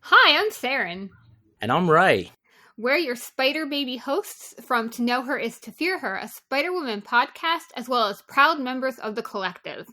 Hi, I'm Saren. And I'm Ray. We're your Spider Baby hosts from To Know Her Is to Fear Her, a Spider-Woman podcast, as well as proud members of the collective.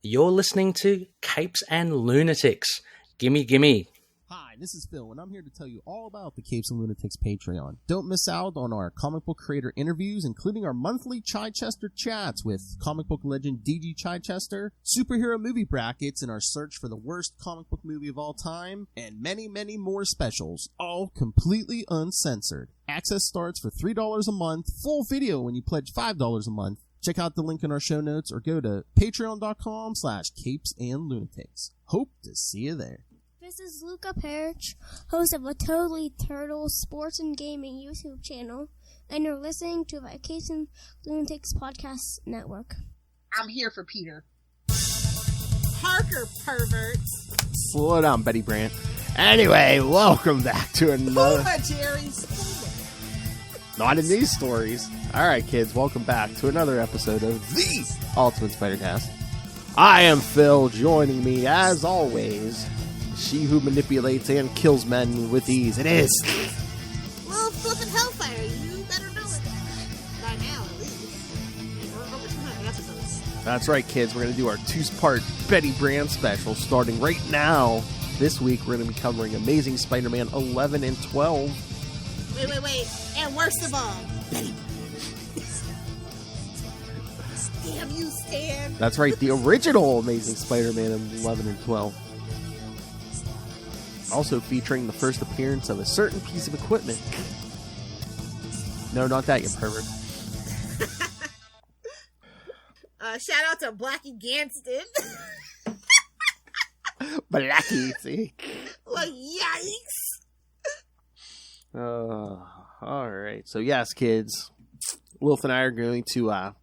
You're listening to Capes and Lunatics. Gimme, gimme. Hi, this is Phil, and I'm here to tell you all about the Capes and Lunatics Patreon. Don't miss out on our comic book creator interviews, including our monthly Chichester chats with comic book legend D.G. Chichester, superhero movie brackets in our search for the worst comic book movie of all time, and many, many more specials, all completely uncensored. Access starts for $3 a month, full video when you pledge $5 a month. Check out the link in our show notes or go to patreon.com/CapesandLunatics. Hope to see you there. This is Luca Perich, host of a Totally Turtle sports and gaming YouTube channel, and you're listening to the Capes and Lunatics Podcast Network. I'm here for Peter. Parker, perverts. Slow down, Betty Brant. Anyway, welcome back to another... Jerry. Not in these stories. Alright, kids, welcome back to another episode of the Ultimate Spider-Cast. I am Phil, joining me, as always... she who manipulates and kills men with ease. It is. Well, flippin' hellfire, you better know it. By now, at least. We're over 200 episodes. That's right, kids. We're going to do our two-part Betty Brant special starting right now. This week, we're going to be covering Amazing Spider-Man 11 and 12. Wait. And worst of all, Betty Brant. Damn you, Stan. That's right, the original Amazing Spider-Man 11 and 12. Also featuring the first appearance of a certain piece of equipment. No, not that, you pervert. Shout out to Blackie Ganston. Blackie, see? Like, yikes. Alright. So yes, kids. Lilith and I are going to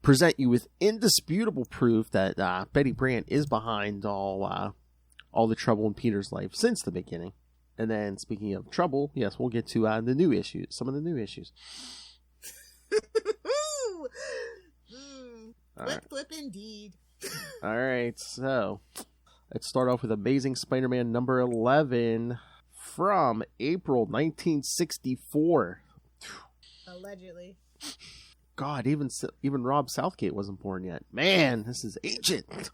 present you with indisputable proof that Betty Brant is behind all the trouble in Peter's life since the beginning. And then, speaking of trouble, yes, we'll get to the new issues, some of the new issues. Flip indeed. All right, so let's start off with Amazing Spider-Man number 11 from April 1964. Allegedly. God, even Rob Southgate wasn't born yet. Man, this is ancient.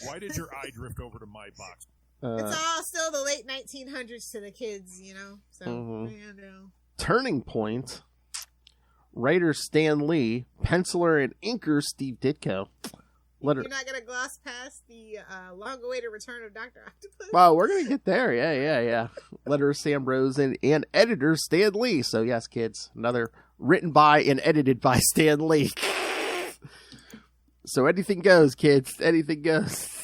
Why did your eye drift over to my box? It's all still the late 1900s to the kids, you know? So, you know. Turning point. Writer Stan Lee. Penciler and inker Steve Ditko. You're not going to gloss past the long-awaited return of Doctor Octopus? Well, we're going to get there. Yeah. Letter Sam Rose and editor Stan Lee. So, yes, kids. Another written by and edited by Stan Lee. So, anything goes, kids. Anything goes.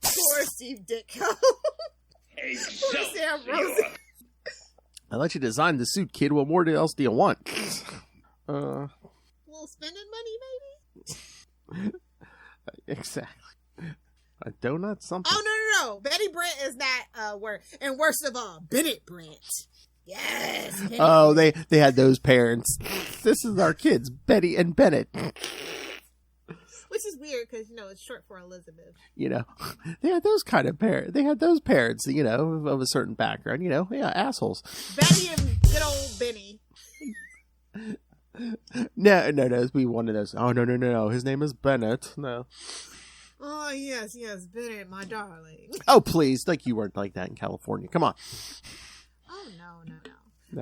Poor Steve Ditko. Poor Sam Rose. I let you design the suit, kid. What more else do you want? A little spending money, maybe? Exactly. A donut, something. Oh, no. Betty Brant is not and worst of all, Bennett Brant. Yes. Bennett Brant. They had those parents. This is our kids, Betty and Bennett. Which is weird because, it's short for Elizabeth. They had those kind of parents. They had those parents, of a certain background, assholes. Betty and good old Benny. No, it'd be one of those. Oh, no. His name is Bennett. No. Oh, yes, Bennett, my darling. Oh, please. Like you weren't like that in California. Come on. Oh, no.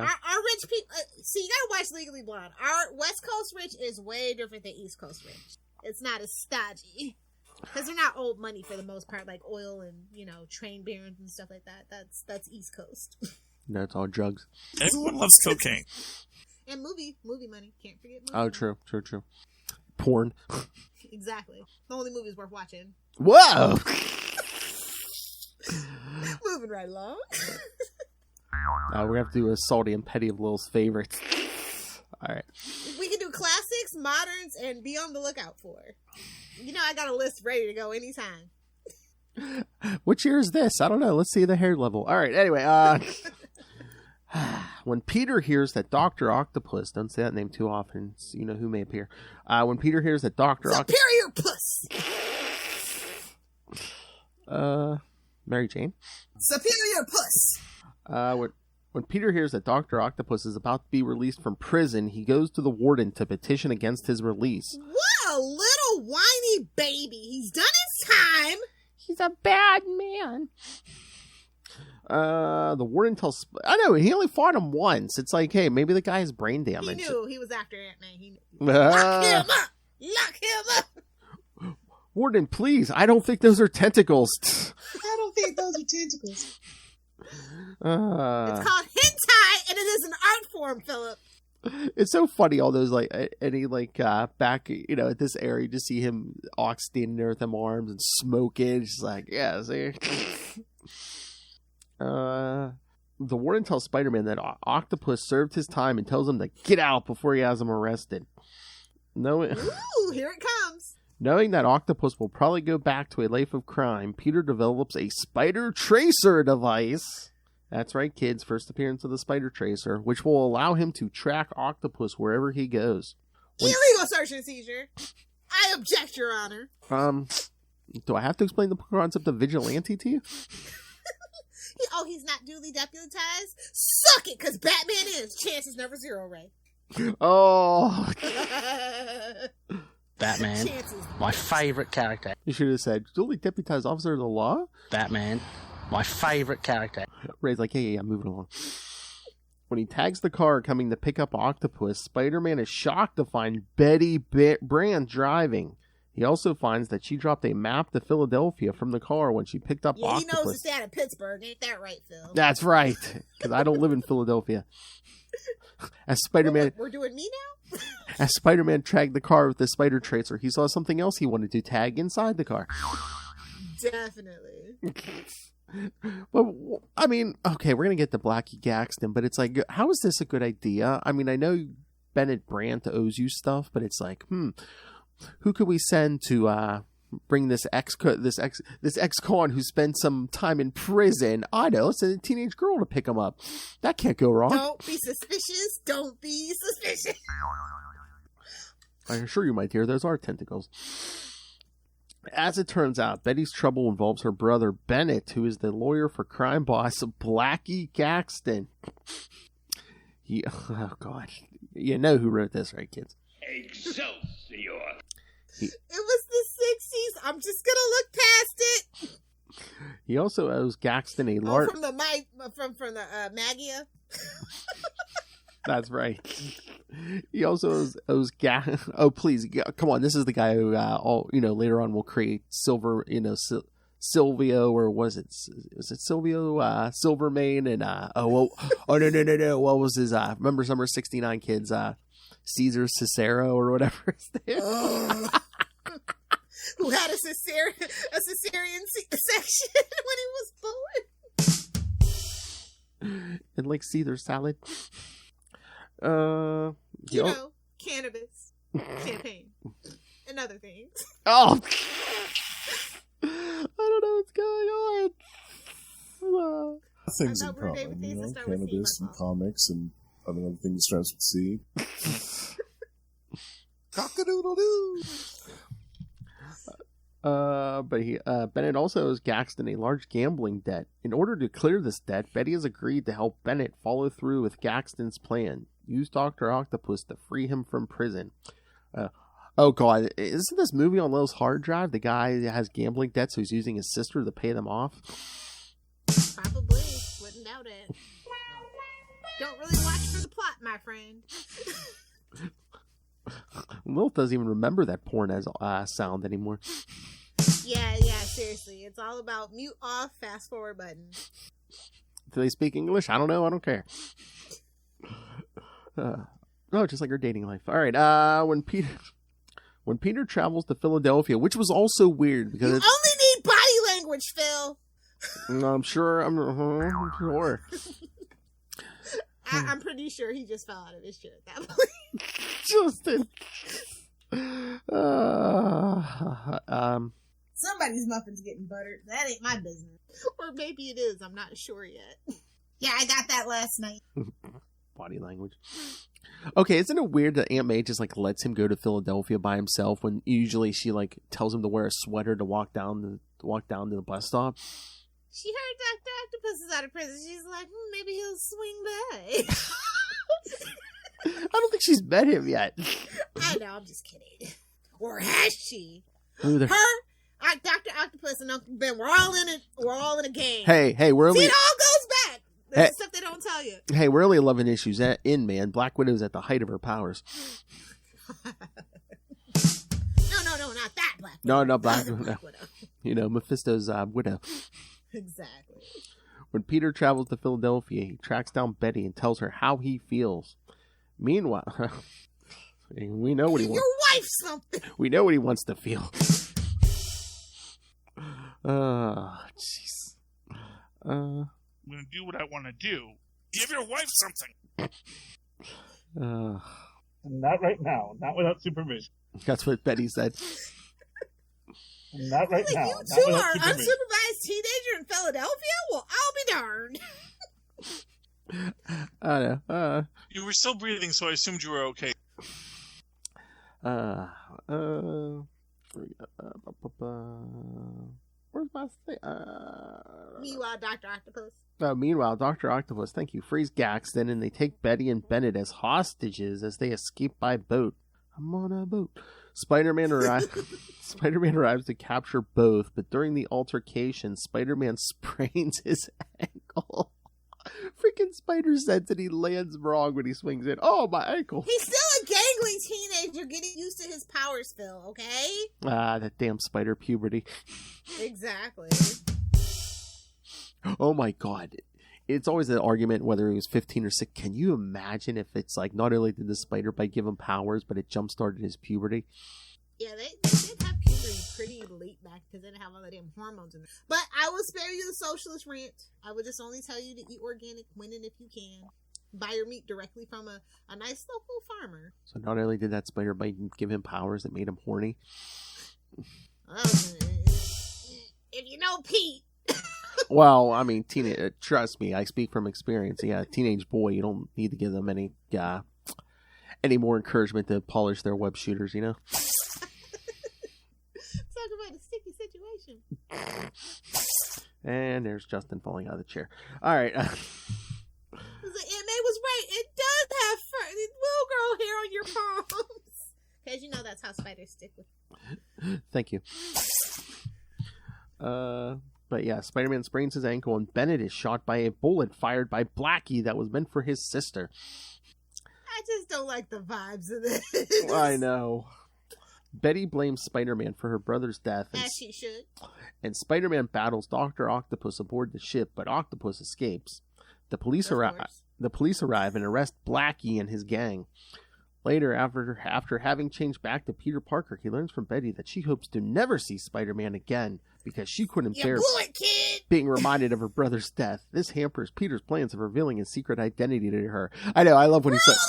Our rich people, see, you gotta watch Legally Blonde. Our West Coast rich is way different than East Coast rich. It's not as stodgy. Because they're not old money for the most part, like oil and, train barons and stuff like that. That's East Coast. No, it's all drugs. Everyone loves cocaine. And movie money. Can't forget movie money. True. Porn. Exactly. The only movie's worth watching. Whoa! Moving right along. We're going to have to do a Salty and Petty of Lil's favorites. All right. We can do classics, moderns, and be on the lookout for. I got a list ready to go anytime. Which year is this? I don't know. Let's see the hair level. All right. Anyway, when Peter hears that Doctor Octopus, don't say that name too often, so you know who may appear. When Peter hears that Doctor Octopus... Superior Puss! Mary Jane? Superior Puss! When Peter hears that Doctor Octopus is about to be released from prison, he goes to the warden to petition against his release. What a little whiny baby. He's done his time. He's a bad man. The warden tells... I know, he only fought him once. It's like, hey, maybe the guy has brain damage. He knew he was after Ant-Man. He knew. Lock him up! Lock him up! Warden, please. I don't think those are tentacles. I don't think those are tentacles. It's called hentai, and it is an art form, Philip. It's so funny, all those, like, any, like, back, you know, at this area, you just see him, Ox standing there with them arms and smoking. Just like, yeah, see? The warden tells Spider-Man that Octopus served his time and tells him to get out before he has him arrested. Ooh, here it comes. Knowing that Octopus will probably go back to a life of crime, Peter develops a Spider Tracer device. That's right, kids. First appearance of the Spider Tracer, which will allow him to track Octopus wherever he goes. Illegal search and seizure. I object, Your Honor. Do I have to explain the concept of vigilante to you? He's not duly deputized? Suck it, because Batman is. Chances never zero, Ray. Oh. Batman, my favorite character. You should have said, duly deputized officer of the law? Batman, my favorite character. Ray's like, hey, I'm moving along. When he tags the car coming to pick up Octopus, Spider-Man is shocked to find Betty Brant driving. He also finds that she dropped a map to Philadelphia from the car when she picked up Octopus. He knows it's out of Pittsburgh. Ain't that right, Phil? That's right, because I don't live in Philadelphia. As Spider-Man... We're doing me now? As Spider-Man tracked the car with the Spider Tracer, he saw something else he wanted to tag inside the car. Definitely. Well, I mean, okay, we're going to get to Blackie Gaxton, but it's like, how is this a good idea? I mean, I know Bennett Brant owes you stuff, but it's like, who could we send to bring this ex-con who spent some time in prison? I know, let's send a teenage girl to pick him up. That can't go wrong. Don't be suspicious. Don't be suspicious. I assure you, my dear, those are tentacles. As it turns out, Betty's trouble involves her brother, Bennett, who is the lawyer for crime boss Blackie Gaxton. Oh, God. You know who wrote this, right, kids? Excelsior! It was the 60s. I'm just going to look past it. He also owes Gaxton a large... from the Magia? That's right. He also owes Oh, please, come on! This is the guy who, later on will create Silver, Silvio, or was it Silvio Silvermane? And no! What was his? Remember Summer '69 kids? Caesar Cicero or whatever his name. Who had a cesarean section when he was born? And like Caesar salad. Cannabis, champagne, and other things. Oh, I don't know what's going on. Things in common, cannabis and comics and other things starts with C. Cock-a-doodle-doo. But Bennett also owes Gaxton a large gambling debt. In order to clear this debt, Betty has agreed to help Bennett follow through with Gaxton's plan. Use Doctor Octopus to free him from prison. Oh God, isn't this movie on Lil's hard drive? The guy has gambling debts, so he's using his sister to pay them off. Probably. Wouldn't doubt it. Don't really watch for the plot, my friend. Lil doesn't even remember that porn as sound anymore. Yeah, seriously. It's all about mute off, fast forward button. Do they speak English? I don't know. I don't care. Just like our dating life. All right. When Peter travels to Philadelphia, which was also weird because you only need body language, Phil. I'm sure. I'm pretty sure he just fell out of his chair at that point. Justin. Somebody's muffin's getting buttered. That ain't my business. Or maybe it is. I'm not sure yet. Yeah, I got that last night. Body language. Okay, isn't it weird that Aunt May just lets him go to Philadelphia by himself when usually she tells him to wear a sweater to walk down to the bus stop? She heard Dr. Octopus is out of prison. She's like, maybe he'll swing by. I don't think she's met him yet. I know, I'm just kidding. Or has she? Ooh, Dr. Octopus and Uncle Ben, we're all in it. We're all in a game. Hey, we're only... See, it all goes back. There's stuff they don't tell you. Hey, we're only 11 issues in, man. Black Widow's at the height of her powers. No, not that Black Widow. No, not Black Widow. Black Widow. You know, Mephisto's widow. Exactly. When Peter travels to Philadelphia, he tracks down Betty and tells her how he feels. Meanwhile, we know what he wants. Your wife's something. We know what he wants to feel. Jeez. I'm gonna do what I want to do. Give your wife something. Not right now. Not without supervision. That's what Betty said. Not right now. You two are unsupervised teenager in Philadelphia? Well, I'll be darned. I know. You were still breathing, so I assumed you were okay. Where's my thing? Meanwhile, Dr. Octopus. Meanwhile, Dr. Octopus, thank you, frees Gaxton, and they take Betty and Bennett as hostages as they escape by boat. I'm on a boat. Spider-Man arrives to capture both, but during the altercation, Spider-Man sprains his ankle. Freaking Spider-Sense, and he lands wrong when he swings in. Oh, my ankle. He's still a gangling teenager getting used to his powers, Phil, okay? That damn spider puberty. Exactly. Oh, my God. It's always an argument whether he was 15 or 6. Can you imagine if it's like not only did the spider bite give him powers, but it jump-started his puberty? Yeah, they did have puberty pretty late back because they didn't have all the damn hormones in there. But I will spare you the socialist rant. I would just only tell you to eat organic when and if you can. Buy your meat directly from a nice local farmer. So not only did that spider bite give him powers that made him horny. If you know Pete. Well, I mean, trust me, I speak from experience. Yeah, teenage boy, you don't need to give them any more encouragement to polish their web shooters, you know? Talk about a sticky situation. And there's Justin falling out of the chair. All right. Aunt May was right. It does have fur. It will grow hair on your palms. Because you know that's how spiders stick with. Thank you. But yeah, Spider-Man sprains his ankle and Bennett is shot by a bullet fired by Blackie that was meant for his sister. I just don't like the vibes of this. I know. Betty blames Spider-Man for her brother's death. As she should. And Spider-Man battles Doctor Octopus aboard the ship, but Octopus escapes. The police arrive and arrest Blackie and his gang. Later, after having changed back to Peter Parker, he learns from Betty that she hopes to never see Spider-Man again because she couldn't bear being reminded of her brother's death. This hampers Peter's plans of revealing his secret identity to her. I know, I love when he said... 11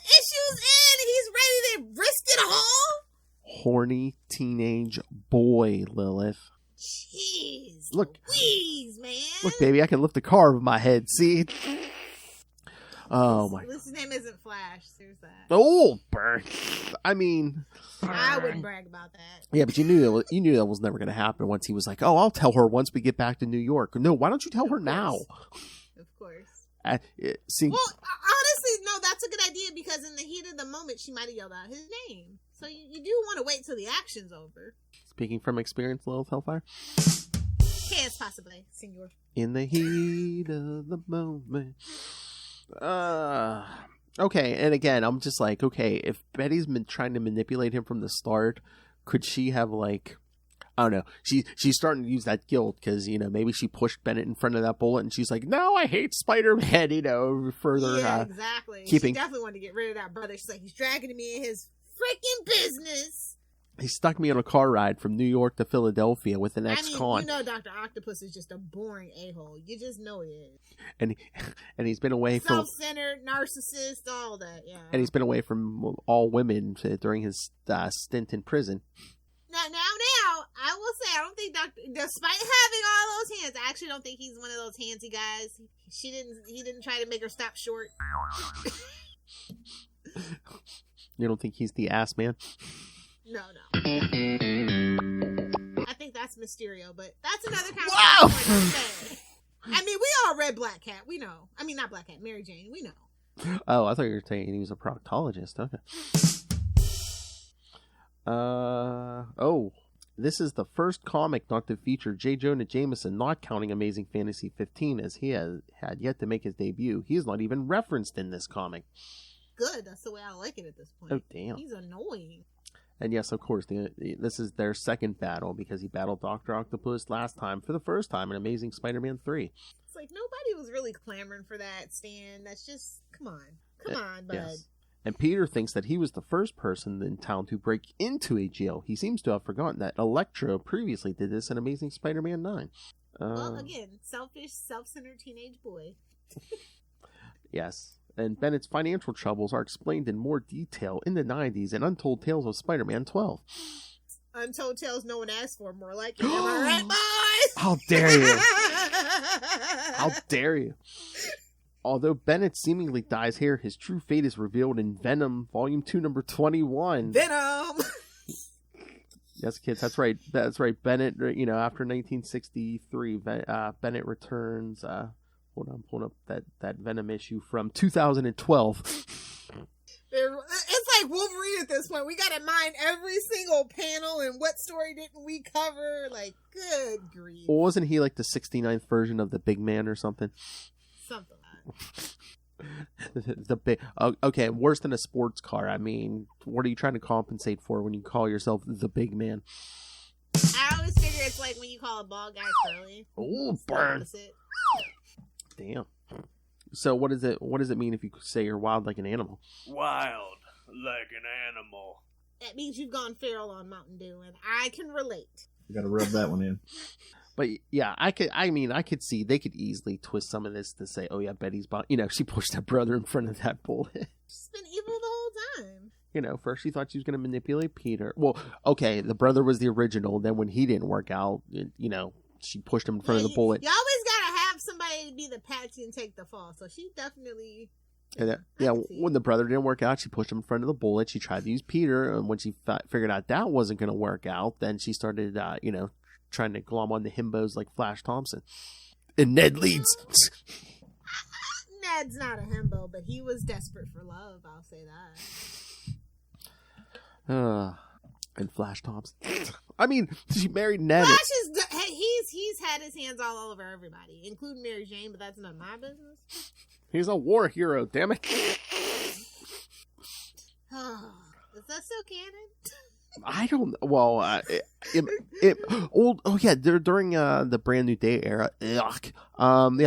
issues in, he's ready to risk it all? Horny teenage boy, Lilith. Jeez, look, Louise, man. Look, baby, I can lift the car over my head, see? Oh my! His name isn't Flash. There's that. Oh, burn! I mean, I wouldn't brag about that. Yeah, but you knew that was never going to happen. Once he was like, "Oh, I'll tell her once we get back to New York." No, why don't you tell her now? Of course. See, well, honestly, no, that's a good idea because in the heat of the moment, she might have yelled out his name. So you do want to wait till the action's over. Speaking from experience, Lilith Hellfire. Yes, possibly, senor. In the heat of the moment. Okay, and again, I'm just like, okay, if Betty's been trying to manipulate him from the start, could she have, like, I don't know, she's starting to use that guilt, because, you know, maybe she pushed Bennett in front of that bullet, and she's like, no, I hate Spider-Man, you know, further, yeah, exactly. She definitely wanted to get rid of that brother. She's like, he's dragging me in his freaking business. He stuck me on a car ride from New York to Philadelphia with an ex-con. You know Dr. Octopus is just a boring a-hole. You just know he is. And he's been away from... Self-centered, narcissist, all that, yeah. And he's been away from all women during his stint in prison. Now, I will say, I don't think despite having all those hands, I actually don't think he's one of those handsy guys. He didn't try to make her stop short. You don't think he's the ass man? No. I think that's Cat's Mysterio, but that's another conversation. I mean, we all read Black Cat. We know. I mean, not Black Cat, Mary Jane. We know. Oh, I thought you were saying he was a proctologist. Okay. This is the first comic not to feature J. Jonah Jameson, not counting Amazing Fantasy 15, as he had yet to make his debut. He is not even referenced in this comic. Good. That's the way I like it at this point. Oh, damn. He's annoying. And yes, of course, this is their second battle, because he battled Doctor Octopus last time for the first time in Amazing Spider-Man 3. It's like, nobody was really clamoring for that, Stan. That's just, come on, bud. Yes. And Peter thinks that he was the first person in town to break into a jail. He seems to have forgotten that Electro previously did this in Amazing Spider-Man 9. Well, again, selfish, self-centered teenage boy. Yes. And Bennett's financial troubles are explained in more detail in the 90s in Untold Tales of Spider-Man 12. Untold Tales no one asked for, more like it. Am I right, boys? How dare you? How dare you? Although Bennett seemingly dyes here, his true fate is revealed in Venom, Volume 2, number 21. Venom! Yes, kids, that's right. That's right. Bennett, after 1963, Bennett returns. Hold on, pulling up that Venom issue from 2012. It's like Wolverine at this point. We got to mind every single panel and what story didn't we cover. Like, good grief. Well, wasn't he like the 69th version of the Big Man or something? Something like the big. Okay, worse than a sports car. I mean, what are you trying to compensate for when you call yourself the Big Man? I always figure it's like when you call a bald guy curly. Oh, burn. Damn. So what does it mean if you say you're wild like an animal? Wild like an animal. That means you've gone feral on Mountain Dew, and I can relate. You gotta rub that one in. But yeah, I could see they could easily twist some of this to say, oh yeah, Betty's she pushed her brother in front of that bullet. She's been evil the whole time. First she thought she was going to manipulate Peter. Well, okay, the brother was the original. Then when he didn't work out, she pushed him in front of the bullet. You always gotta have somebody to be the patsy and take the fall. So she definitely. When the brother didn't work out, she pushed him in front of the bullet. She tried to use Peter, and when she figured out that wasn't going to work out, then she started, trying to glom on the himbos like Flash Thompson. And Ned leads. Ned's not a himbo, but he was desperate for love. I'll say that. And Flash Thompson. I mean, she married Ned. Flash is he's had his hands all over everybody, including Mary Jane, but that's none of my business. He's a war hero, damn it. Is that still canon? I don't. Well, during the Brand New Day era. Didn't they?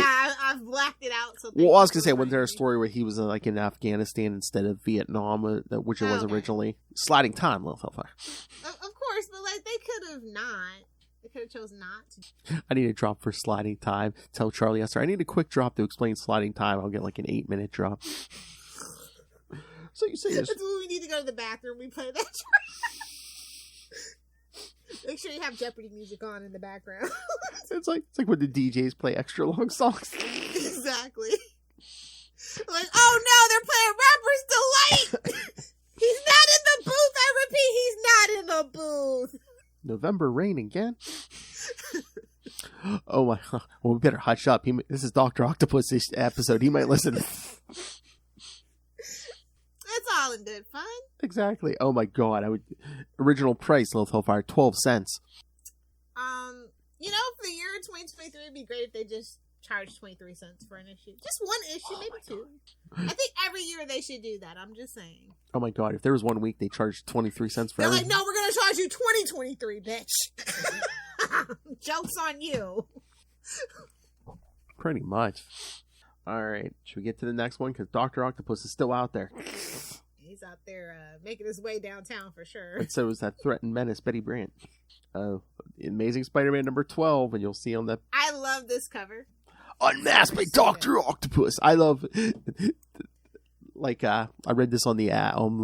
Yeah, I've blacked it out. So well, I was gonna say, wasn't there a story where he was in Afghanistan instead of Vietnam, which it was originally? Sliding time, Lilith Hellfire. Of course, but they could have not. They could have chosen not to. I need a drop for sliding time. Tell Charlie Esther I need a quick drop to explain sliding time. I'll get like an 8-minute drop. So you say that's when we need to go to the bathroom. We play that. Make sure you have Jeopardy music on in the background. It's like when the DJs play extra long songs. Exactly. Like, oh no, they're playing Rapper's Delight. He's not in the booth. I repeat, he's not in the booth. November rain again. Oh my! Well, we better hush up. This is Doctor Octopus this episode. He might listen. It's all in good fun. Exactly. Oh my god! Original price, Lilith Hellfire, 12 cents. For the year 2023, it'd be great if they just charged 23 cents for an issue. Just one issue, maybe two. I think every year they should do that. I'm just saying. Oh my god! If there was 1 week they charged 23 cents for everything. They're like, no, we're gonna charge you 2023, bitch. Joke's on you. Pretty much. All right, should we get to the next one? Because Doctor Octopus is still out there. He's out there making his way downtown for sure. And so is that threatened menace, Betty Brant. Amazing Spider-Man number 12, and you'll see on the... I love this cover. Unmasked by Doctor Octopus. I love... I read this on the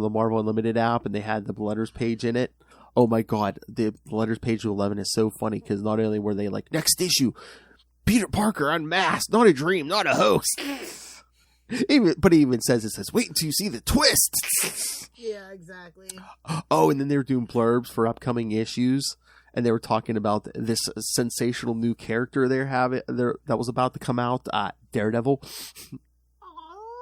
Marvel Unlimited app, and they had the letters page in it. Oh my god, the letters page to 11 is so funny, because not only were they like, next issue... Peter Parker unmasked, not a dream, not a hoax. But he even says, wait until you see the twist. Yeah, exactly. Oh, and then they're doing blurbs for upcoming issues. and they were talking about this sensational new character that was about to come out, Daredevil.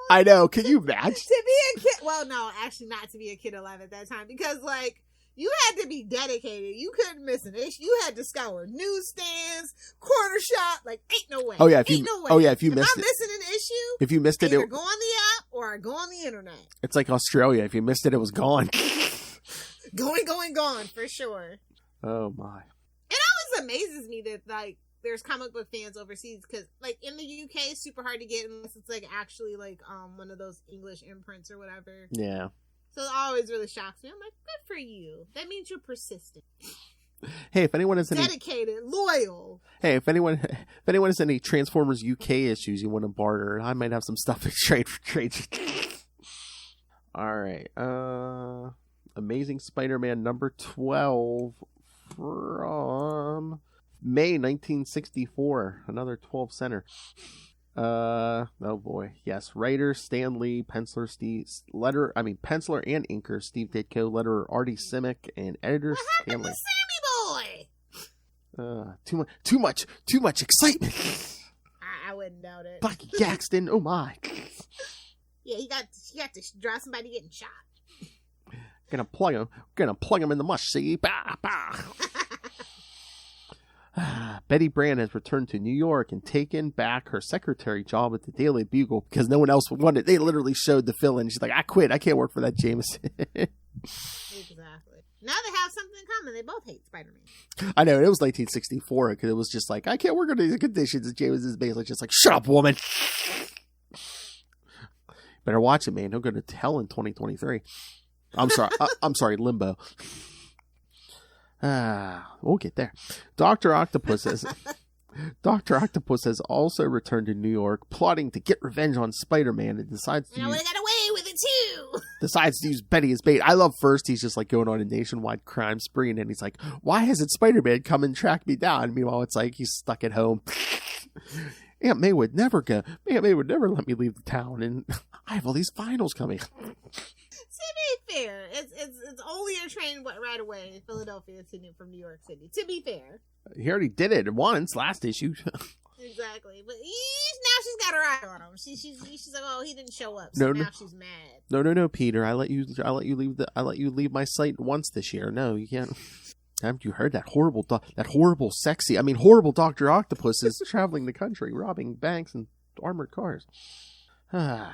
I know. Can you imagine? To be a kid, well, no, actually not to be a kid alive at that time, because like you had to be dedicated. You couldn't miss an issue. You had to scour newsstands, corner shop. Like, ain't no way. Oh yeah, if you missed it, I'm missing an issue. If you missed it, either go on the app or go on the internet. It's like Australia. If you missed it, it was gone. Gone for sure. Oh my! It always amazes me that like there's comic book fans overseas, because like in the UK it's super hard to get unless it's like actually like one of those English imprints or whatever. Yeah. So it always really shocks me. I'm like, good for you. That means you're persistent. Hey, if anyone has dedicated, loyal. Hey, if anyone has any Transformers UK issues you want to barter, I might have some stuff to trade. All right. Amazing Spider-Man number 12 from May 1964. Another 12 center. Oh boy, yes. Writer Stan Lee, penciler penciler and inker Steve Ditko, letterer Artie Simic, and editor Stan Lee. Sammy Boy. Too much excitement. I wouldn't doubt it. Bucky Gaxton, oh my. Yeah, he got to draw somebody getting shot. Gonna plug him in the mush. See, bah, bah. Betty Brant has returned to New York and taken back her secretary job at the Daily Bugle because no one else wanted. They literally showed the fill-in. She's like, I quit. I can't work for that Jameson. Exactly. Now they have something in common. They both hate Spider-Man. I know. It was 1964 because it was just like, I can't work under these conditions. And James is basically just like, shut up, woman. Better watch it, man. He'll go to hell in 2023. I'm sorry, Limbo. We'll get there. Doctor Octopus has also returned to New York, plotting to get revenge on Spider-Man, and decides to got away with it too. Decides to use Betty as bait. I love first he's just like going on a nationwide crime spree, and then he's like, "Why hasn't Spider-Man come and track me down?" Meanwhile, it's like he's stuck at home. Aunt May would never let me leave the town, and I have all these finals coming. To be fair, it's only a train right away in Philadelphia from New York City. To be fair, he already did it once last issue. Exactly, but now she's got her eye on him. She's like, oh, he didn't show up, now she's mad. No, Peter, I let you leave my site once this year. No, you can't. Haven't you heard that horrible Doctor Octopus is traveling the country, robbing banks and armored cars? Who does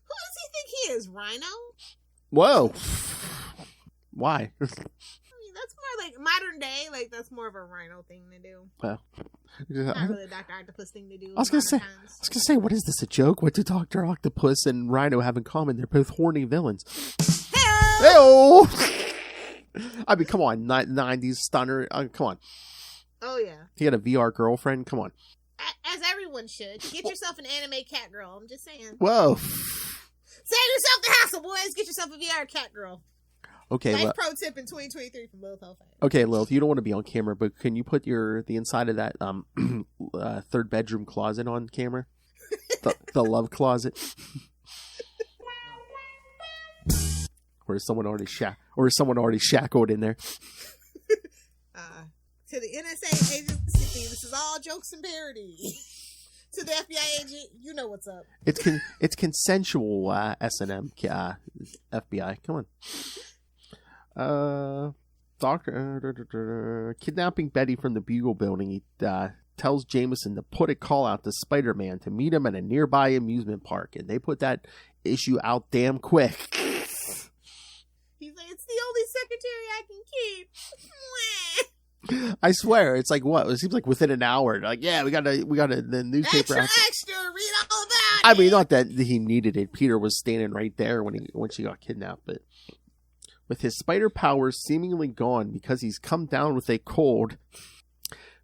he think he is, Rhino? Whoa. Why? I mean, that's more like modern day. Like, that's more of a Rhino thing to do. Well, not really a Dr. Octopus thing to do. I was gonna say, what is this, a joke? What do Dr. Octopus and Rhino have in common? They're both horny villains. Hey-o! I mean, come on, 90s stunner. Come on. Oh, yeah. He had a VR girlfriend. Come on. As everyone should. Get yourself an anime cat girl. I'm just saying. Whoa. Save yourself the hassle, boys. Get yourself a VR cat girl. Okay. Life pro tip in 2023 from Lilith Hellfire. Okay, Lilith, you don't want to be on camera, but can you put the inside of that third bedroom closet on camera? The love closet. Or is someone already shackled in there? To the NSA agency, this is all jokes and parody. To the FBI agent, you know what's up. It's consensual S&M FBI. Come on. Kidnapping Betty from the Bugle building. He tells Jameson to put a call out to Spider-Man to meet him at a nearby amusement park, and they put that issue out damn quick. He's like, it's the only secretary I can keep. I swear, it's like what? It seems like within an hour. Like, yeah, we got the newspaper. Extra, read all about it. I mean, not that he needed it. Peter was standing right there when she got kidnapped, but with his spider powers seemingly gone because he's come down with a cold,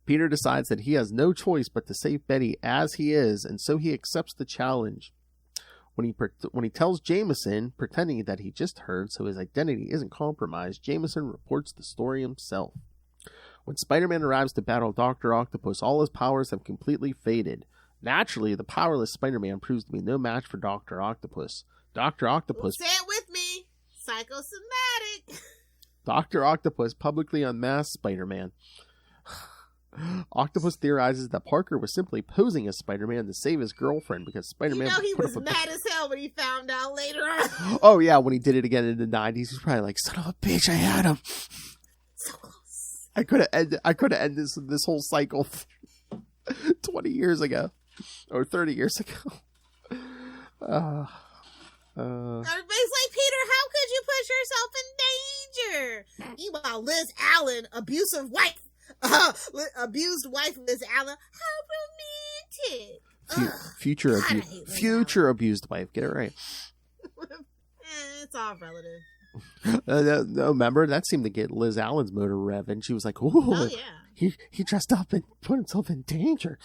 Peter decides that he has no choice but to save Betty as he is, and so he accepts the challenge. When he tells Jameson, pretending that he just heard so his identity isn't compromised, Jameson reports the story himself. When Spider-Man arrives to battle Doctor Octopus, all his powers have completely faded. Naturally, the powerless Spider-Man proves to be no match for Doctor Octopus. Dr. Octopus... Say it with me! Psychosomatic! Dr. Octopus publicly unmasked Spider-Man. Octopus theorizes that Parker was simply posing as Spider-Man to save his girlfriend because Spider-Man... You know he was mad as hell when he found out later on. Oh, yeah, when he did it again in the 90s, he was probably like, son of a bitch, I had him. So close. I could have ended this whole cycle 20 years ago. Or 30 years ago. Everybody's like, Peter, how could you put yourself in danger? Meanwhile, Liz Allen, abusive wife. Abused wife Liz Allen. How romantic. Future abused wife. Get it right. It's all relative. No, remember, that seemed to get Liz Allen's motor rev, and she was like, "Ooh, oh yeah, he dressed up and put himself in danger."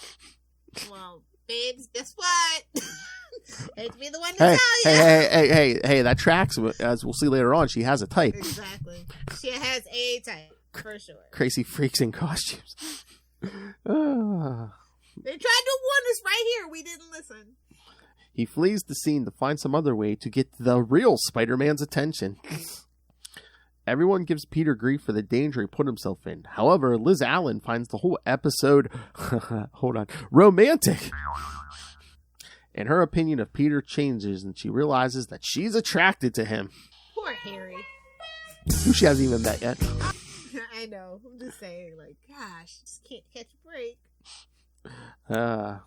Well, babes, guess what? Hate to be the one to tell you. Hey, that tracks. As we'll see later on, she has a type. Exactly, she has a type for sure. Crazy freaks in costumes. They tried to warn us right here. We didn't listen. He flees the scene to find some other way to get the real Spider-Man's attention. Everyone gives Peter grief for the danger he put himself in. However, Liz Allen finds the whole episode romantic. And her opinion of Peter changes, and she realizes that she's attracted to him. Poor Harry. Who she hasn't even met yet. I know. I'm just saying, like, gosh, just can't catch a break. All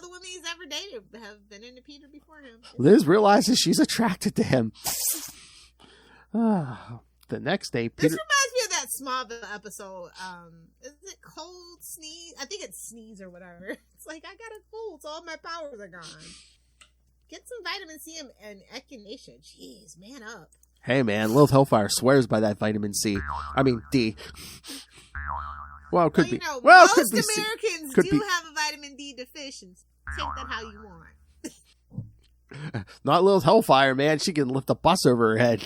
the women he's ever dated have been into Peter before him. Liz realizes she's attracted to him. The next day, Peter... This reminds me of that Smallville episode. Is it cold sneeze? I think it's sneeze or whatever. It's like, I got a cold, so all my powers are gone. Get some vitamin C and echinacea. Jeez, man up. Hey man, Lilith Hellfire swears by that vitamin C. I mean D. Well, it could be. Well, most could be Americans could do be. have a vitamin D deficiency. Take that how you want. Not Lilith Hellfire, man. She can lift a bus over her head.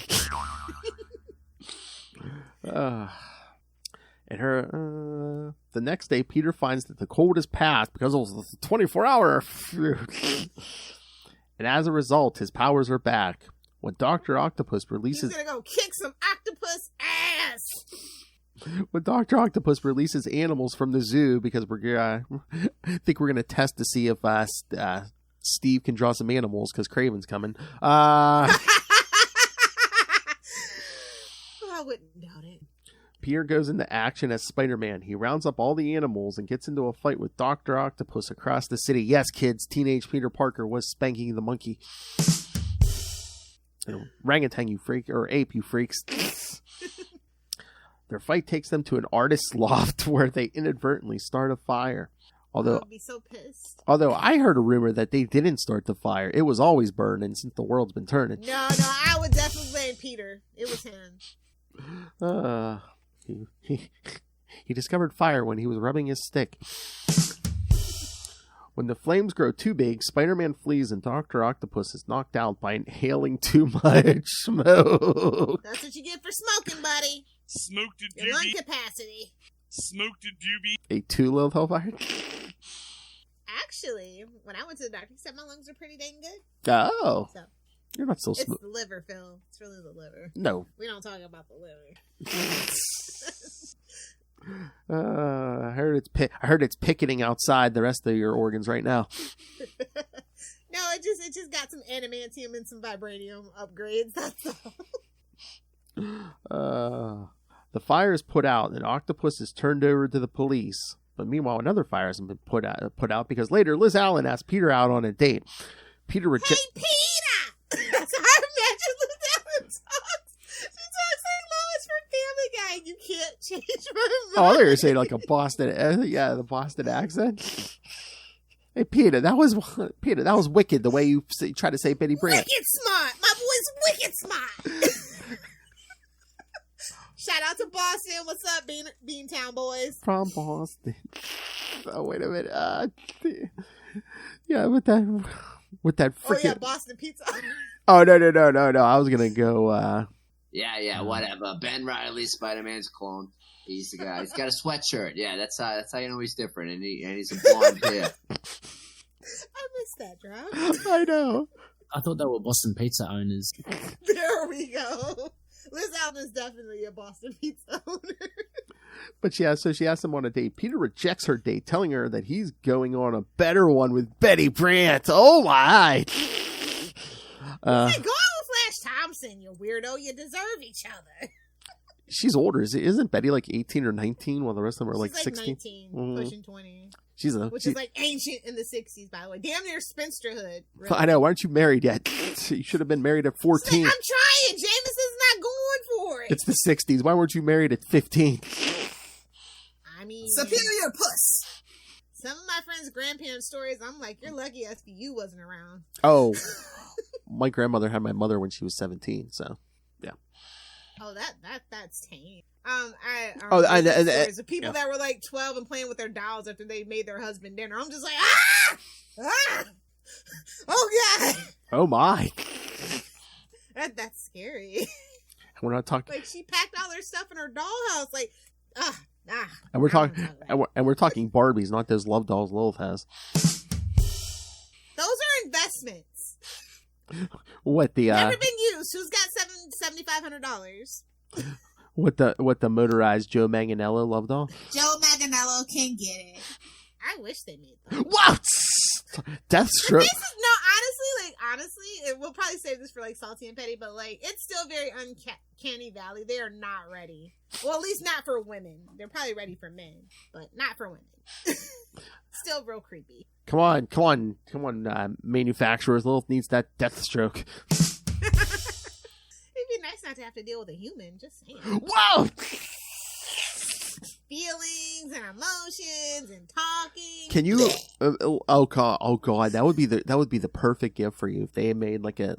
And her, the next day, Peter finds that the cold has passed because it was a 24-hour. And as a result, his powers are back. When Doctor Octopus releases... He's gonna go kick some octopus ass! When Doctor Octopus releases animals from the zoo, because I think we're going to test to see if Steve can draw some animals, because Craven's coming. I wouldn't doubt it. Peter goes into action as Spider-Man. He rounds up all the animals and gets into a fight with Dr. Octopus across the city. Yes, kids, teenage Peter Parker was spanking the monkey. Orangutan, you freak, or ape, you freaks. Their fight takes them to an artist's loft where they inadvertently start a fire. Although, I'd be so pissed. Although I heard a rumor that they didn't start the fire. It was always burning since the world's been turning. No, I would definitely blame Peter. It was him. He discovered fire when he was rubbing his stick. When the flames grow too big, Spider-Man flees and Dr. Octopus is knocked out by inhaling too much smoke. That's what you get for smoking, buddy. Smoked a Your lung doobie. capacity. Smoked a doobie. A 2 Lilith Hellfire? Actually, when I went to the doctor, he said my lungs are pretty dang good. Oh. So, you're not so it's smooth. the liver, Phil. It's really the liver. No. We don't talk about the liver. I heard it's picketing outside the rest of your organs right now. No, it just got some adamantium and some vibranium upgrades. That's all. The fire is put out and Octopus is turned over to the police. But meanwhile, another fire hasn't been put out because later Liz Allen asked Peter out on a date. Peter Hey, Peter! That's how I imagine Liz Allen talks. She talks like Lois from Family Guy. You can't change my mind. Oh, I thought you were saying like a Boston, the Boston accent. Hey, Peter, that was wicked. The way you try to say Betty Brant. Wicked smart. My boy's wicked smart. Shout out to Boston. What's up, Beantown boys? From Boston. Oh, wait a minute. Yeah, with that freaking. Oh yeah, Boston pizza. Oh no! I was gonna go. Yeah, whatever. Ben Reilly, Spider-Man's clone. He's the guy. He's got a sweatshirt. Yeah, that's how you know he's different, and he's a blonde hair. I missed that drop. I know. I thought they were Boston Pizza owners. There we go. Liz Allen is definitely a Boston Pizza owner. But she asks him on a date. Peter rejects her date, telling her that he's going on a better one with Betty Brant. Oh my! Go on with Flash Thompson, you weirdo. You deserve each other. She's older. Isn't Betty like 18 or 19 while the rest of them are like 16? 19, pushing 20. Which is like ancient in the 60s, by the way. Damn near spinsterhood. Really. I know. Why aren't you married yet? You should have been married at 14. Like, I'm trying. Jameson's not going for it. It's the 60s. Why weren't you married at 15? I mean, superior puss. Some of my friends' grandparents' stories, I'm like, you're lucky SVU wasn't around. Oh, my grandmother had my mother when she was 17, so yeah. Oh, that's tame. The people that were like 12 and playing with their dolls after they made their husband dinner. I'm just like, oh god, oh my, that's scary. We're not talking like she packed all her stuff in her dollhouse, like and we're talking Barbies, not those love dolls Lilith has. Those are investments. What the never been used? Who's got $7,500? What the motorized Joe Manganiello love doll? Joe Manganiello can get it. I wish they made those. What? Deathstroke. Honestly, we'll probably save this for like Salty and Petty, but like it's still very uncanny valley. They are not ready. Well, at least not for women. They're probably ready for men, but not for women. Still real creepy. Come on, manufacturers. Lilith needs that Deathstroke. It'd be nice not to have to deal with a human. Just saying. Whoa! Feelings and emotions and talking. Can you? Oh god, that would be the perfect gift for you if they made like a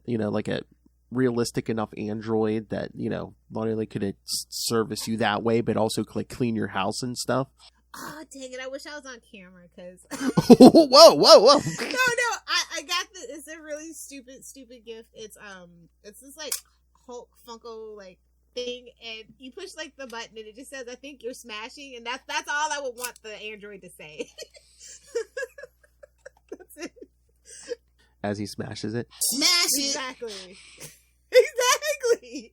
realistic enough android that not only could it service you that way, but also like clean your house and stuff. Oh dang it! I wish I was on camera because. Whoa! No, I got this. It's a really stupid gift. It's this like Hulk Funko like thing, and you push like the button, and it just says, "I think you're smashing," and that's all I would want the android to say. That's it. As he smashes it. Smash it. Exactly.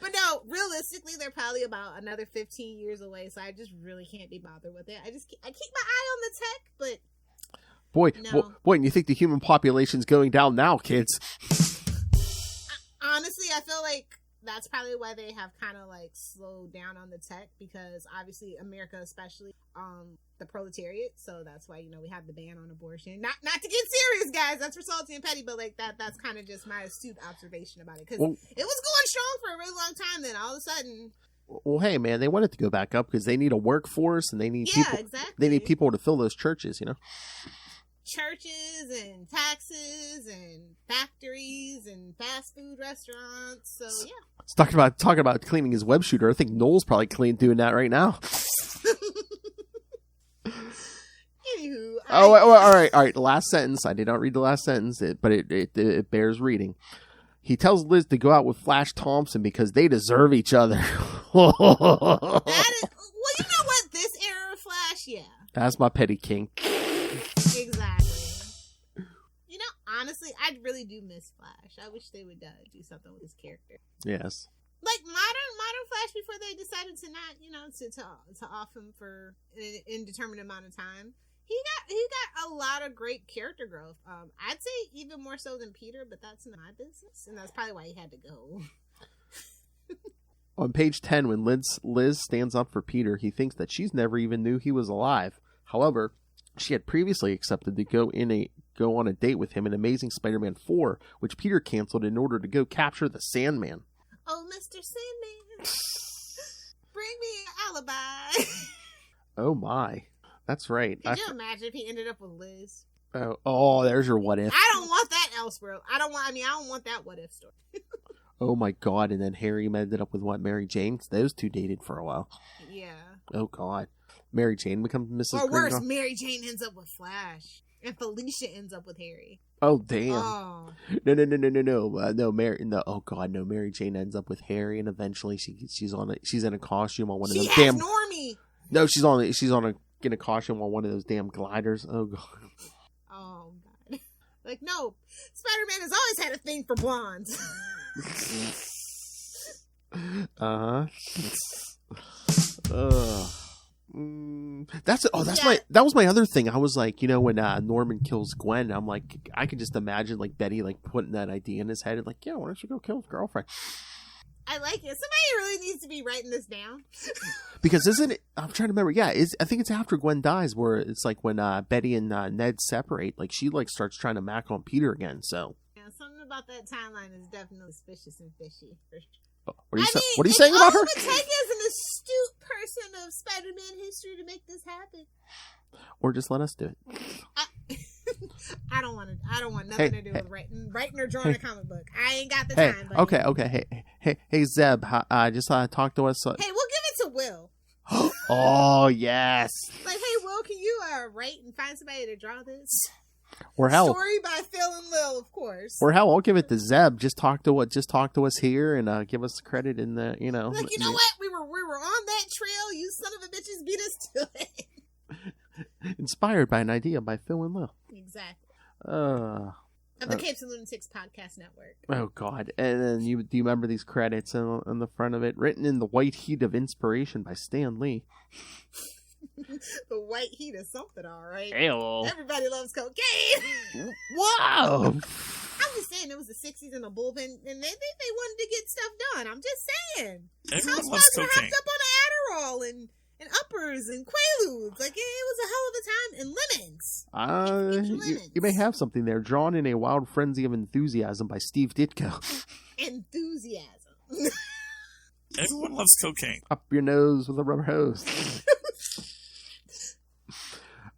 But no, realistically, they're probably about another 15 years away, so I just really can't be bothered with it. I keep my eye on the tech, but boy, no. Boy, and you think the human population's going down now, kids? Honestly, I feel like that's probably why they have kind of like slowed down on the tech, because obviously America, especially the proletariat, so that's why we have the ban on abortion. Not to get serious, guys, that's for Salty and Petty, but like that's kind of just my astute observation about it, because it was going strong for a really long time, then all of a sudden. Well, hey man, they want it to go back up because they need a workforce and they need people. Exactly. They need people to fill those churches, Churches and taxes and factories and fast food restaurants. So yeah. It's talking about cleaning his web shooter. I think Noel's probably doing that right now. Anywho, all right. The last sentence. I did not read the last sentence, but it bears reading. He tells Liz to go out with Flash Thompson because they deserve each other. Well, you know what? This era of Flash, yeah. That's my petty king. Exactly. Honestly, I really do miss Flash. I wish they would do something with his character. Yes. Like modern Flash before they decided to not, to off him for an indeterminate amount of time. He got a lot of great character growth. I'd say even more so than Peter, but that's not my business, and that's probably why he had to go. On page 10, when Liz stands up for Peter, he thinks that she's never even knew he was alive. However, she had previously accepted to go on a date with him in Amazing Spider-Man 4, which Peter canceled in order to go capture the Sandman. Oh, Mr. Sandman, bring me an alibi. Oh my, that's right. Could you imagine if he ended up with Liz? Oh, there's your what if. I don't want that Elseworld. I don't want that what if story. Oh my god, and then Harry ended up with Mary Jane? Those two dated for a while. Yeah. Oh god. Mary Jane becomes Mrs. Or worse, Gringo. Mary Jane ends up with Flash. And Felicia ends up with Harry. Oh damn! Oh. No! Oh god, no! Mary Jane ends up with Harry, and eventually she's in a costume on one of those damn. Normie. No, she's in a costume on one of those damn gliders. Oh god. Oh god! Like no, Spider-Man has always had a thing for blondes. That was my other thing. I was like, when Norman kills Gwen, I'm like, I could just imagine like Betty like putting that idea in his head and like, yeah, why don't you go kill his girlfriend? I like it. Somebody really needs to be writing this down. Because isn't it? I'm trying to remember. Yeah, I think it's after Gwen dies where it's like when Betty and Ned separate. Like she like starts trying to mac on Peter again. So yeah, something about that timeline is definitely suspicious and fishy. What are you saying about her? All it would take is an astute person of Spider-Man history to make this happen. Or just let us do it. I don't want nothing to do with writing or drawing a comic book. I ain't got the time. Buddy. Okay. Hey, Zeb. Just talk to us. Hey, we'll give it to Will. Oh yes. Like, hey, Will, can you write and find somebody to draw this? Or hell, story by Phil and Lil, of course. Or hell, I'll give it to Zeb. Just talk to us here and give us the credit in the Like, you know what? We were on that trail. You son of a bitches beat us to it. Inspired by an idea by Phil and Lil. Exactly. Of the Capes and Lunatics podcast network. Oh God! And then do you remember these credits on the front of it? Written in the white heat of inspiration by Stan Lee. The white heat is something, all right. Hello. Everybody loves cocaine. Wow. I'm just saying, it was the 60s in the bullpen, and they wanted to get stuff done. I'm just saying. Everyone loves cocaine. Were hopped up on Adderall and uppers and Quaaludes. Like, it was a hell of a time. And lemons. You may have something there. Drawn in a wild frenzy of enthusiasm by Steve Ditko. Enthusiasm. Everyone loves cocaine. Up your nose with a rubber hose.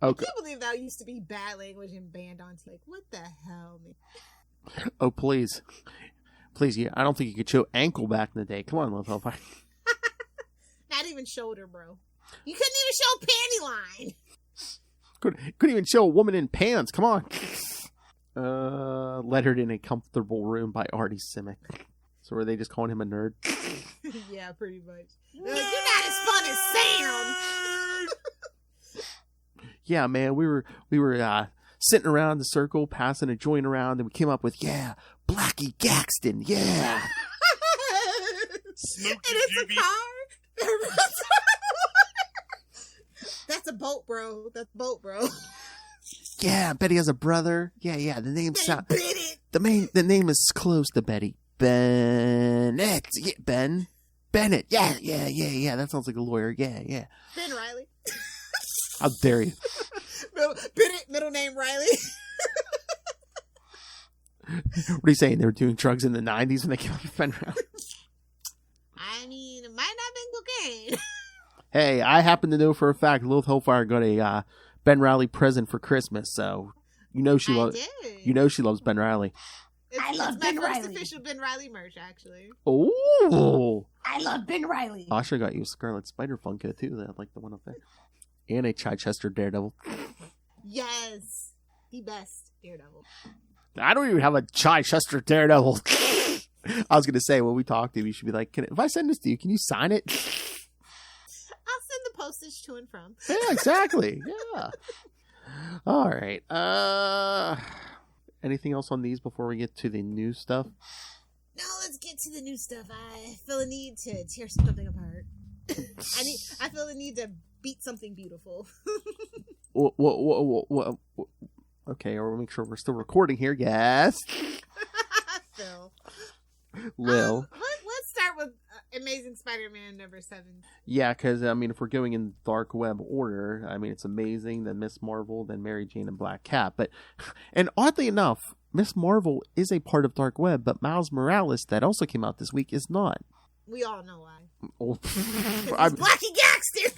Okay. I can't believe that used to be bad language and banned on TV. Like, what the hell, man? Oh, please. Yeah, I don't think you could show ankle back in the day. Come on, Lilith. Not even shoulder, bro. You couldn't even show panty line. Couldn't even show a woman in pants. Come on. Lettered in a Comfortable Room by Artie Simic. So were they just calling him a nerd? Yeah, pretty much. You're not as fun as Sam. Yeah, man, we were sitting around the circle, passing a joint around, and we came up with, Blackie Gaxton, yeah. And it's a car. That's a boat, bro. Yeah, Betty has a brother. Yeah. The name the name is close to Betty. Bennett. Yeah, Bennett. Yeah. That sounds like a lawyer. Yeah. Ben Riley. How dare you? Bennett, middle name Riley. What are you saying? They were doing drugs in the 90s when they came up with Ben Riley? I mean, it might not have been cocaine. Hey, I happen to know for a fact Lilith Hellfire got a Ben Riley present for Christmas, so you know she loves Ben Riley. I love Ben Riley. It's my first official Ben Riley merch, actually. Oh, I love Ben Riley. I should have got you a Scarlet Spider Funko too. That like the one up there, and a Chichester Daredevil. Yes, the best Daredevil. I don't even have a Chichester Daredevil. I was gonna say when we talk to you, you should be like, if I send this to you, can you sign it? I'll send the postage to and from. Yeah, exactly. Yeah. All right. Anything else on these before we get to the new stuff? No, let's get to the new stuff. I feel a need to tear something apart. I feel a need to beat something beautiful. What? Okay, I'll make sure we're still recording here. Yes. Phil. Lil. Let's start with Amazing Spider-Man number 7. Yeah, because, I mean, if we're going in dark web order, I mean, it's Amazing, then Miss Marvel, then Mary Jane and Black Cat. And oddly enough, Miss Marvel is a part of dark web, but Miles Morales, that also came out this week, is not. We all know why. Oh, Blackie Gaxton!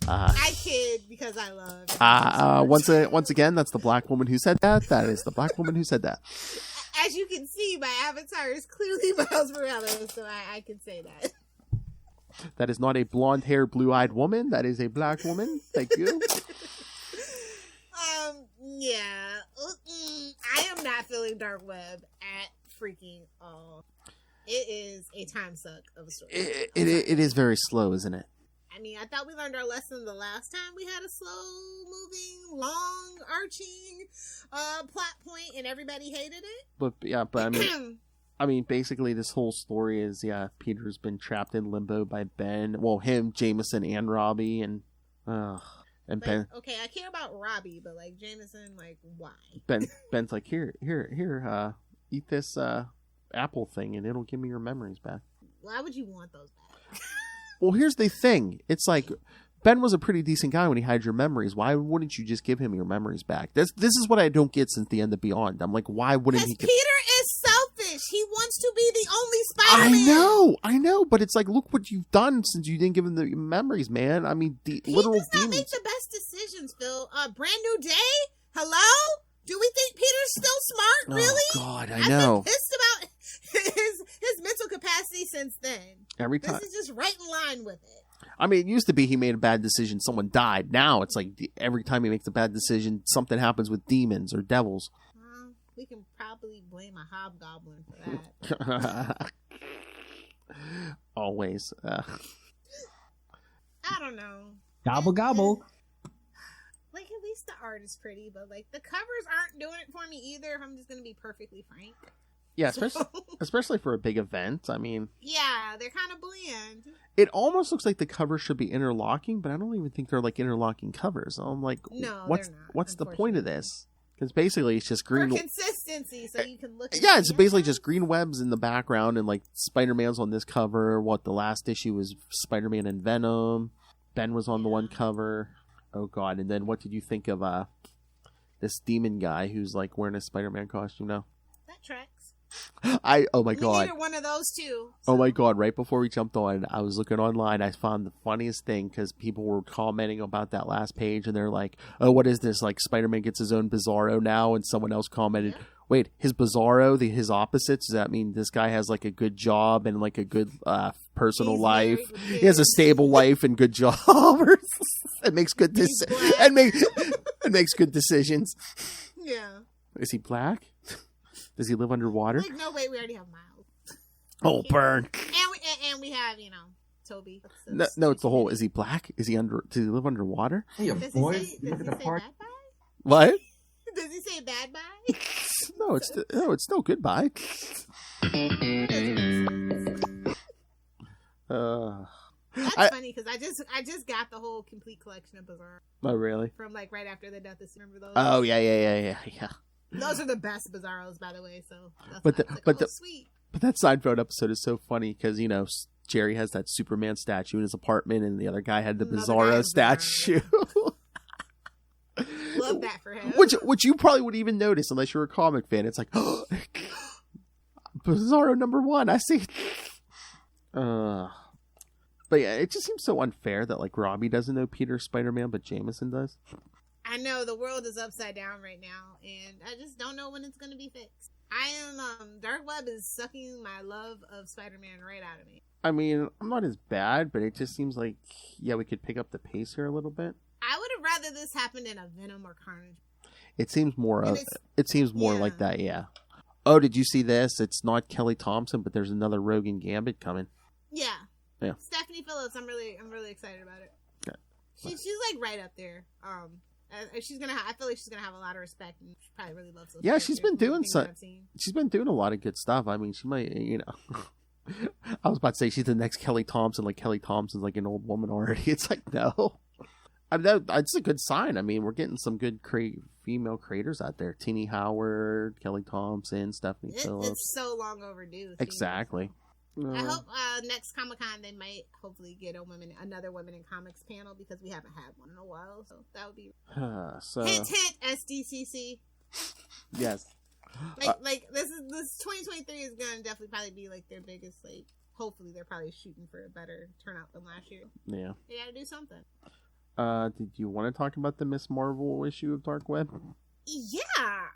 I kid because I love. Once again, that's the black woman who said that. That is the black woman who said that. As you can see, my avatar is clearly Miles Morales, so I can say that. That is not a blonde-haired, blue-eyed woman. That is a black woman. Thank you. Yeah. I am not feeling dark web at freaking all. It is a time suck of a story. It is very slow, isn't it? I mean, I thought we learned our lesson the last time we had a slow-moving, long-arching plot point, and everybody hated it. But I mean, basically, this whole story is, Peter's been trapped in limbo by Ben. Well, him, Jameson, and Robbie, and Ben. Okay, I care about Robbie, but like Jameson, like why? Ben's like, here, eat this apple thing, and it'll give me your memories back. Why would you want those back? Well, here's the thing. It's like, Ben was a pretty decent guy when he had your memories. Why wouldn't you just give him your memories back? This is what I don't get since the end of Beyond. I'm like, why wouldn't he? Peter is selfish. He wants to be the only Spider-Man. I know, but it's like, look what you've done since you didn't give him the memories, man. I mean, the literal demons. He does not make the best decisions, Phil. Brand new day? Hello? Do we think Peter's still smart? Really? Oh, God, I know. I've been pissed about his mental capacity since then. Every time. This is just right in line with it. I mean, it used to be he made a bad decision, someone died. Now it's like every time he makes a bad decision, something happens with demons or devils. We can probably blame a hobgoblin for that. Always. I don't know. Gobble, gobble. Like, at least the art is pretty, but like the covers aren't doing it for me either, if I'm just gonna be perfectly frank. Yeah, especially for a big event. I mean, yeah, they're kind of bland. It almost looks like the covers should be interlocking, but I don't even think they're like interlocking covers. I'm like, no, what's the point of this? Because basically it's just green. For consistency, so you can look. Yeah, it's basically just green webs in the background, and like Spider-Man's on this cover. What the last issue was Spider-Man and Venom. Ben was on the one cover. Oh God! And then what did you think of this demon guy who's like wearing a Spider-Man costume now? That tracks. Oh my God. We needed one of those too. So. Oh my God. Right before we jumped on, I was looking online. I found the funniest thing because people were commenting about that last page and they're like, oh, what is this? Like Spider-Man gets his own Bizarro now. And someone else commented, wait, his Bizarro, his opposites? Does that mean this guy has like a good job and like a good personal life? He has a stable life and good job. It makes good makes good decisions. Yeah. Is he black? Does he live underwater? Like, no, wait, we already have Miles. Oh, burn. And we have, Toby. No, it's the whole, is he black? Does he live underwater? Hey, boys, you look at the park. What? Does he say bad bye? No, it's still goodbye. That's funny because I just got the whole complete collection of Bizarro. Oh, really? From like right after the death of remember those? Oh, yeah. Those are the best Bizarros, by the way. So, sweet. But that Seinfeld episode is so funny because Jerry has that Superman statue in his apartment, and the other guy had the Bizarro statue. Love that for him. Which you probably wouldn't even notice unless you're a comic fan. It's like, oh, Bizarro #1. I see. But yeah, it just seems so unfair that like Robbie doesn't know Peter's Spider-Man, but Jameson does. I know the world is upside down right now, and I just don't know when it's going to be fixed. Dark Web is sucking my love of Spider-Man right out of me. I mean, I'm not as bad, but it just seems like, yeah, we could pick up the pace here a little bit. I would have rather this happened in a Venom or Carnage. It seems more like that, yeah. Oh, did you see this? It's not Kelly Thompson, but there's another Rogue and Gambit coming. Yeah. Yeah. Stephanie Phillips, I'm really excited about it. Yeah. She's like right up there. I feel like she's gonna have a lot of respect, and she probably really loves those. Yeah, she's been doing she's been doing a lot of good stuff. I mean, she might, I was about to say she's the next Kelly Thompson. Like Kelly Thompson's like an old woman already. It's like no, it's a good sign. I mean, we're getting some good female creators out there. Teenie Howard, Kelly Thompson, Stephanie Phillips. It's so long overdue. Exactly. I hope next Comic-Con they might hopefully get another women in comics panel because we haven't had one in a while. So that would be hint SDCC. Yes. Like this 2023 is gonna definitely probably be like their biggest like. Hopefully they're probably shooting for a better turnout than last year. Yeah. They got to do something. Did you want to talk about the Miss Marvel issue of Dark Web? Yeah.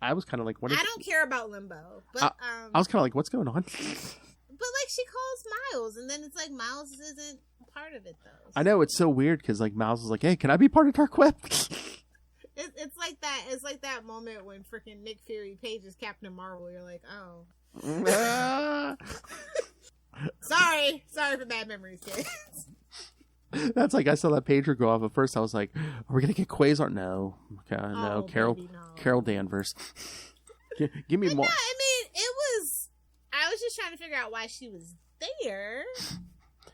I was kind of like, what? I don't care about Limbo, but I was kind of like, what's going on? But like, she calls Miles, and then it's like Miles isn't part of it though. So. I know, it's so weird because like Miles is like, hey, can I be part of Dark Web? It's like that. It's like that moment when freaking Nick Fury pages Captain Marvel. You're like, oh. Sorry for bad memories, kids. That's like I saw that pager go off. At first, I was like, "Are we gonna get Quasar?" No, okay, no. Carol Danvers. Give me more. No, I mean, I was just trying to figure out why she was there.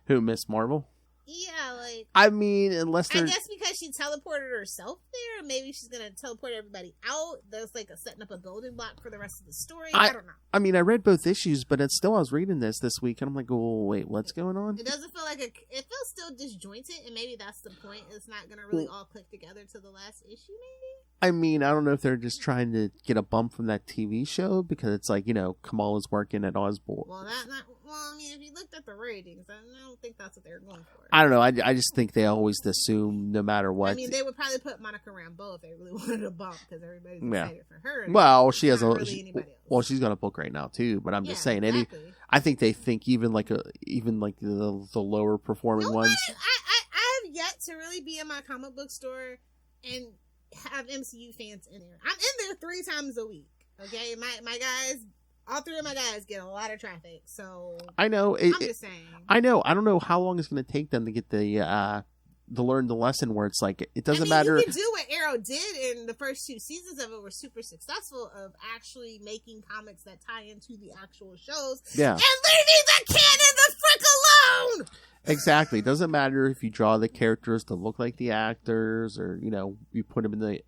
Who, Miss Marvel? Yeah, like. I mean, unless I guess because she teleported herself there, maybe she's gonna teleport everybody out. There's like setting up a building block for the rest of the story. I don't know. I mean, I read both issues, but it's still, I was reading this week, and I'm like, oh, wait, what's going on? It doesn't feel like it feels still disjointed, and maybe that's the point. It's not gonna really all click together to the last issue, maybe. I mean, I don't know if they're just trying to get a bump from that TV show because it's like, Kamala's working at Osborn. Well, I mean, if you looked at the ratings, I don't think that's what they're going for. I don't know. I just think they always assume no matter what. I mean, they would probably put Monica Rambeau if they really wanted a bump because everybody's excited for her. Well, she has she's got a book right now too. But I'm just saying, exactly. I think they think even the lower performing ones. I have yet to really be in my comic book store and have MCU fans in there. I'm in there 3 times a week. Okay, my guys, all 3 of my guys get a lot of traffic. So I know. I'm just saying. I know. I don't know how long it's going to take them to get to learn the lesson where it's like it doesn't matter. You can do what Arrow did in the first 2 seasons of it were super successful of actually making comics that tie into the actual shows. Yeah. And leaving the canon the frick alone. Exactly. It doesn't matter if you draw the characters to look like the actors or, you put them in the,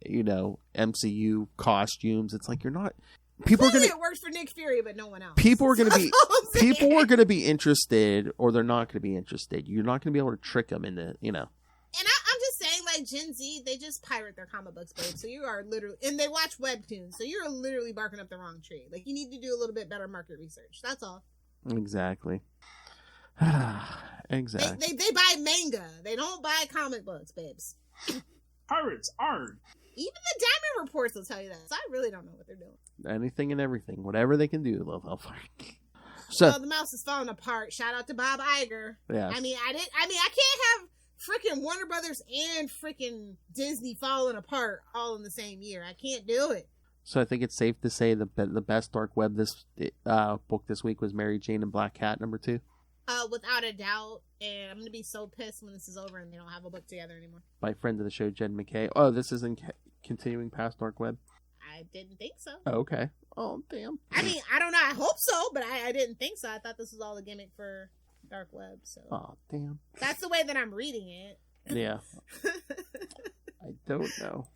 MCU costumes. It's like you're not. People are going to. It worked for Nick Fury, but no one else. People are going to be interested or they're not going to be interested. You're not going to be able to trick them into, And I'm just saying, like, Gen Z, they just pirate their comic books, babe. So you are literally, and they watch webtoons. So you're literally barking up the wrong tree. Like, you need to do a little bit better market research. That's all. Exactly. Exactly. They buy manga. They don't buy comic books, babes. Pirates are. Even the Diamond Reports will tell you that. So I really don't know what they're doing. Anything and everything. Whatever they can do, they'll fight. So the mouse is falling apart. Shout out to Bob Iger. Yeah. I can't have freaking Warner Brothers and freaking Disney falling apart all in the same year. I can't do it. So I think it's safe to say the best dark web book this week was Mary Jane and Black Cat #2. Without a doubt, and I'm gonna be so pissed when this is over and they don't have a book together anymore. By friend of the show, Jen McKay. Oh, this isn't continuing past dark web. I didn't think so. Oh, okay. Oh, damn. I mean, I don't know. I hope so, but I didn't think so. I thought this was all a gimmick for dark web. So. Oh, damn. That's the way that I'm reading it. Yeah. I don't know.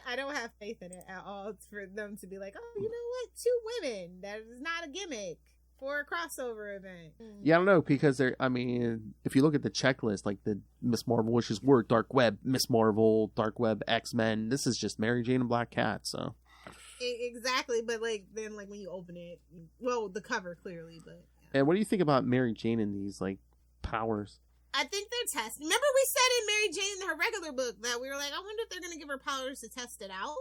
I don't have faith in it at all for them to be like, oh, you know what? 2 women. That is not a gimmick for a crossover event. Yeah, I don't know, because if you look at the checklist, like the Miss Marvel wishes were Dark Web, Miss Marvel, Dark Web, X-Men, this is just Mary Jane and Black Cat, so. Exactly, but then when you open it, the cover clearly, but. Yeah. And what do you think about Mary Jane and these, powers? I think they're testing. Remember we said in Mary Jane, her regular book, that we were like, I wonder if they're going to give her powers to test it out.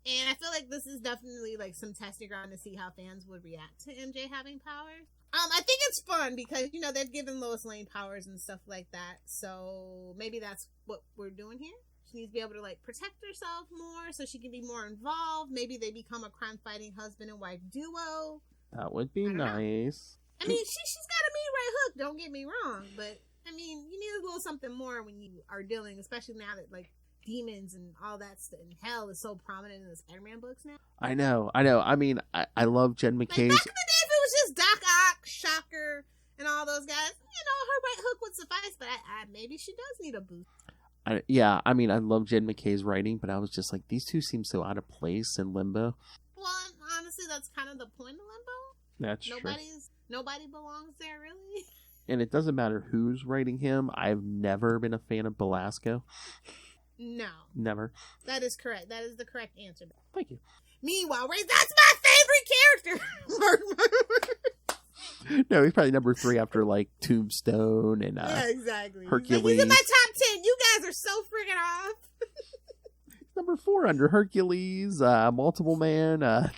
And I feel like this is definitely some testing ground to see how fans would react to MJ having powers. I think it's fun because, they've given Lois Lane powers and stuff like that. So maybe that's what we're doing here. She needs to be able to protect herself more so she can be more involved. Maybe they become a crime-fighting husband and wife duo. That would be nice. I mean, she's got a mean right hook, don't get me wrong. But, I mean, you need a little something more when you are dealing, especially now that, demons and all that stuff and hell is so prominent in the Spider-Man books now. I know. I mean, I love Jen McKay's. Back in the day, if it was just Doc Ock, Shocker, and all those guys, her right hook would suffice, but maybe she does need a boost. I mean, I love Jen McKay's writing, but I was just like, these two seem so out of place in Limbo. Well, honestly, that's kind of the point of Limbo. That's true. Nobody belongs there, really. And it doesn't matter who's writing him. I've never been a fan of Belasco. No. Never. That is correct. That is the correct answer. Thank you. Meanwhile, that's my favorite character. No, he's probably #3 after Tombstone and yeah, exactly. Hercules. He's in my top 10. You guys are so freaking off. #4 under Hercules, Multiple Man. But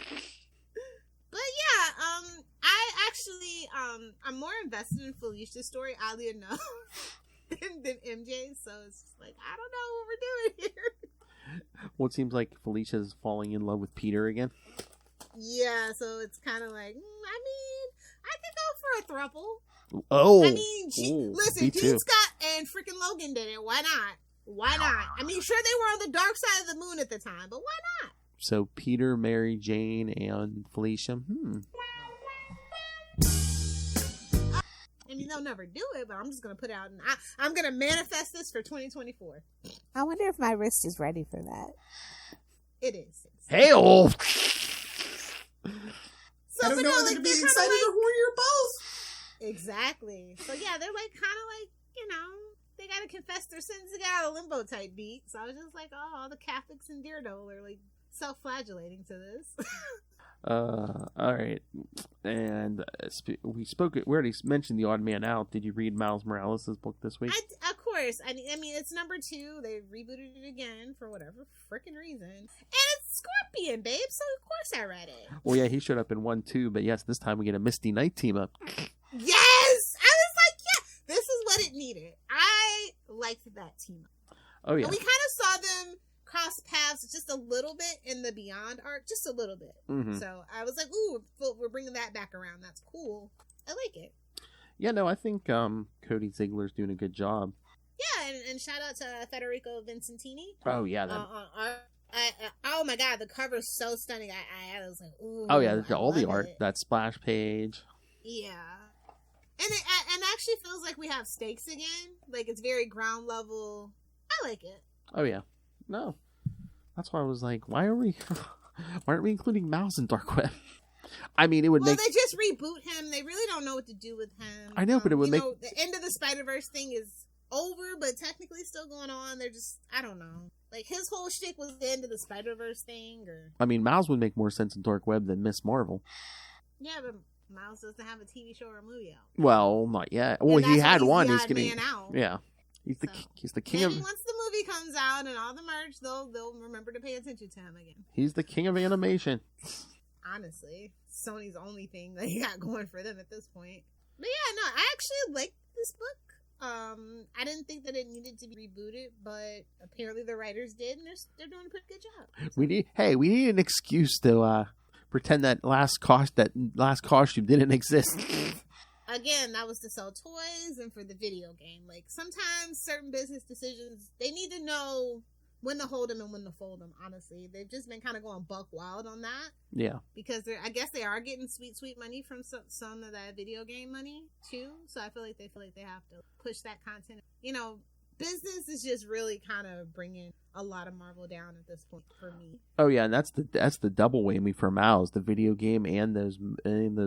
yeah, I actually I'm more invested in Felicia's story, oddly enough. Than MJ, so it's just I don't know what we're doing here. Well, it seems like Felicia's falling in love with Peter again. Yeah, so it's kind of I could go for a throuple. Oh, I mean, listen, Gene Scott and freaking Logan did it. Why not? Why not? I mean, sure, they were on the dark side of the moon at the time, but why not? So Peter, Mary Jane, and Felicia. I mean, they'll never do it, but I'm just going to put out, and I'm going to manifest this for 2024. I wonder if my wrist is ready for that. It is. Hey-oh! So, I don't know whether to be excited or horny or both. Exactly. So, yeah, they're like kind of like, you know, they got to confess their sins to get out of limbo type beat. So I was just like, oh, all the Catholics in Deerdole are like self-flagellating to this. All right. And we already mentioned The Odd Man Out. Did you read Miles Morales' book this week? Of course. I mean, it's number 2. They rebooted it again for whatever freaking reason. And it's Scorpion, babe. So, of course I read it. Well, yeah, he showed up in 1 too, but yes, this time we get a Misty Knight team up. Yes! I was like, yeah, this is what it needed. I liked that team up. Oh, yeah. And we kind of saw them cross paths just a little bit in the Beyond arc, just a little bit. Mm-hmm. So I was like, ooh, we're bringing that back around. That's cool. I like it. Yeah, no, I think Cody Ziegler's doing a good job. Yeah, and shout out to Federico Vincentini. Oh, yeah. Oh, my God, the cover's so stunning. I was like, ooh. Oh, yeah, all the art, that splash page. Yeah. And it actually feels like we have stakes again. Like, it's very ground level. I like it. Oh, yeah. No. That's why I was like, why aren't we including Mouse in Dark Web? I mean, it would make... Well, they just reboot him. They really don't know what to do with him. I know, but it would make... The end of the Spider-Verse thing is over, but technically still going on. They're just... I don't know. Like, his whole shtick was the end of the Spider-Verse thing, or... I mean, Miles would make more sense in Dark Web than Miss Marvel. Yeah, but Miles doesn't have a TV show or a movie out. Well, not yet. Well, he had one. He's getting... out. Yeah. He's the king of... Maybe once the movie comes out and all the merch, they'll remember to pay attention to him again. He's the king of animation. Honestly, Sony's only thing they got going for them at this point. But yeah, no, I actually like this book. I didn't think that it needed to be rebooted, but apparently the writers did, and they're doing a pretty good job. So. We need an excuse to pretend that last costume didn't exist. Again, that was to sell toys and for the video game. Like, sometimes certain business decisions, they need to know when to hold them and when to fold them, honestly. They've just been kind of going buck wild on that. Yeah. Because I guess they are getting sweet money from some of that video game money, too. So I feel like they have to push that content. You know, business is just really kind of bringing a lot of Marvel down at this point for me. Oh, yeah, and that's the double whammy for Miles, the video game and those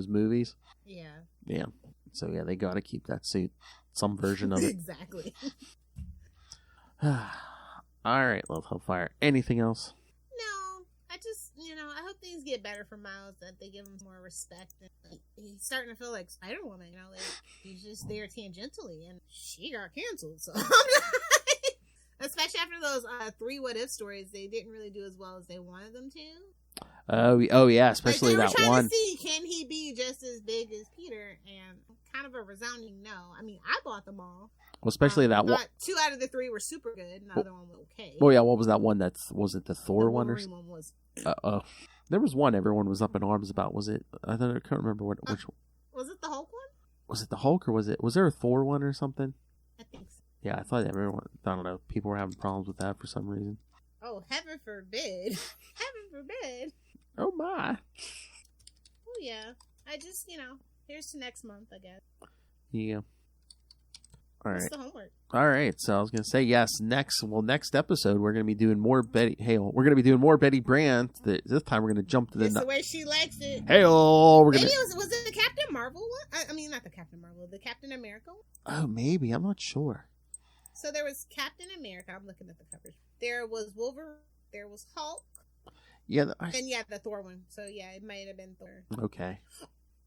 movies. Yeah. Yeah. So, yeah, they got to keep that suit. Some version of it. Exactly. All right, Love Hellfire. Anything else? No. I just, I hope things get better for Miles, that they give him more respect. And he's starting to feel like Spider-Woman, like he's just there tangentially, and she got canceled. So, especially after those 3 what-if stories, they didn't really do as well as they wanted them to. Oh yeah, especially like that one. To see, can he be just as big as Peter? And kind of a resounding no. I mean, I bought them all. Well, especially that one. 2 out of the 3 were super good, and the other one was okay. Oh yeah, what was that one? Was it the Thor the one or? One was. There was one everyone was up in arms about. Was it? I can't remember which one. Was it the Hulk one? Was it the Hulk or was there a Thor one or something? I think so. Yeah, I thought everyone. I don't know. People were having problems with that for some reason. Oh, heaven forbid! Heaven forbid! Oh my. Oh yeah. I just, here's to next month, I guess. Yeah. All right. What's the homework? All right. So I was going to say yes. Next episode we're going to be doing more Betty. We're going to be doing more Betty Brant. This time we're going to jump to the. It's the way she likes it. We're going. Maybe was it the Captain Marvel one? I mean, not the Captain Marvel, the Captain America one. Oh, maybe. I'm not sure. So there was Captain America. I'm looking at the covers. There was Wolverine. There was Hulk. Yeah. And the Thor one. So yeah, it might have been Thor. Okay.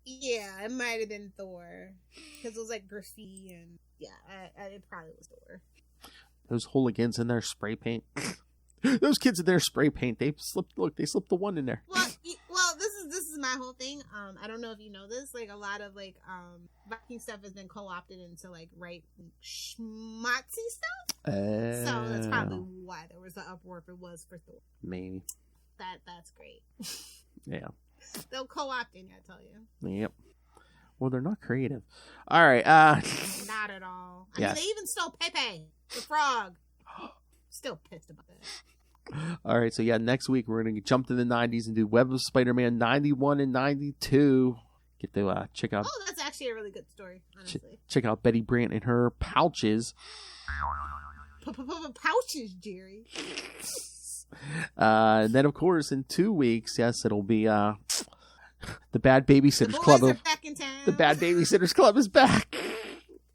Yeah, it might have been Thor because it was like graffiti and it probably was Thor. Those hooligans in their spray paint. Those kids in their spray paint. They slipped the one in there. Well, this is my whole thing. I don't know if you know this. Like a lot of Viking stuff has been co-opted into right schmatzy stuff. So that's probably why there was the uproar if it was for Thor. Maybe. That's great. Yeah. They'll co-opt in, I tell you. Yep. Well, they're not creative. All right. Not at all. I mean, they even stole Pepe, the frog. Still pissed about that. All right. So, yeah, next week we're going to jump to the 90s and do Web of Spider-Man 91 and 92. Get to check out... Oh, that's actually a really good story, honestly. Check out Betty Brant and her pouches. Pouches, Jerry. And then, of course, in 2 weeks, yes, it'll be the Bad Babysitters Club. Back in town. The Bad Babysitters Club is back.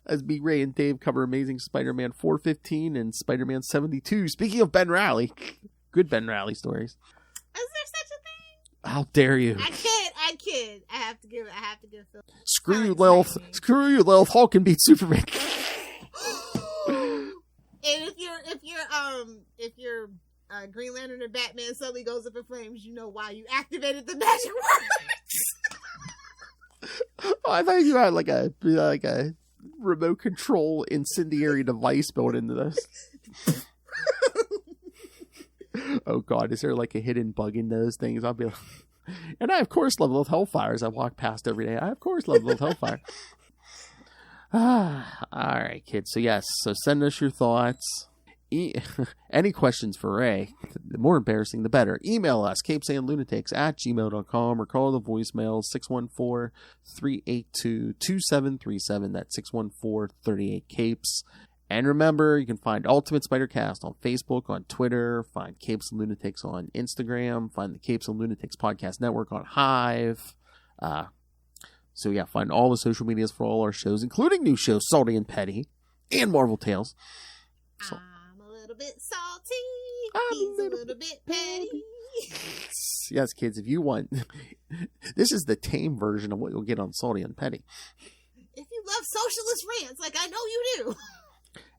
As B. Ray and Dave cover Amazing Spider-Man 415 and Spider-Man 72. Speaking of Ben Reilly, good Ben Reilly stories. Is there such a thing? How dare you? I kid. I have to give Phil. Screw you, Lilith. Screw you, Lilith. Hulk can beat Superman. And if your Green Lantern or Batman suddenly goes up in flames, you know why you activated the magic words. Oh, I thought you had like a remote control incendiary device built into this. Oh God, is there like a hidden bug in those things? I'll be like, and I of course love Lilith Hellfire as I walk past every day. I of course love Lilith Hellfire. All right, kids. So yes, so send us your thoughts. Any questions for Ray? The more embarrassing, the better. Email us, CapesandLunatics@gmail.com, or call the voicemail 614-382-2737. That's 614-38-CAPES. And remember, you can find Ultimate Spider-Cast on Facebook, on Twitter, find Capes and Lunatics on Instagram, find the Capes and Lunatics Podcast Network on Hive. So yeah, find all the social medias for all our shows, including new shows, Salty and Petty, and Marvel Tales. So, I'm a little bit salty. He's a little bit petty. Yes, kids, if you want, this is the tame version of what you'll get on Salty and Petty. If you love socialist rants, like I know you do.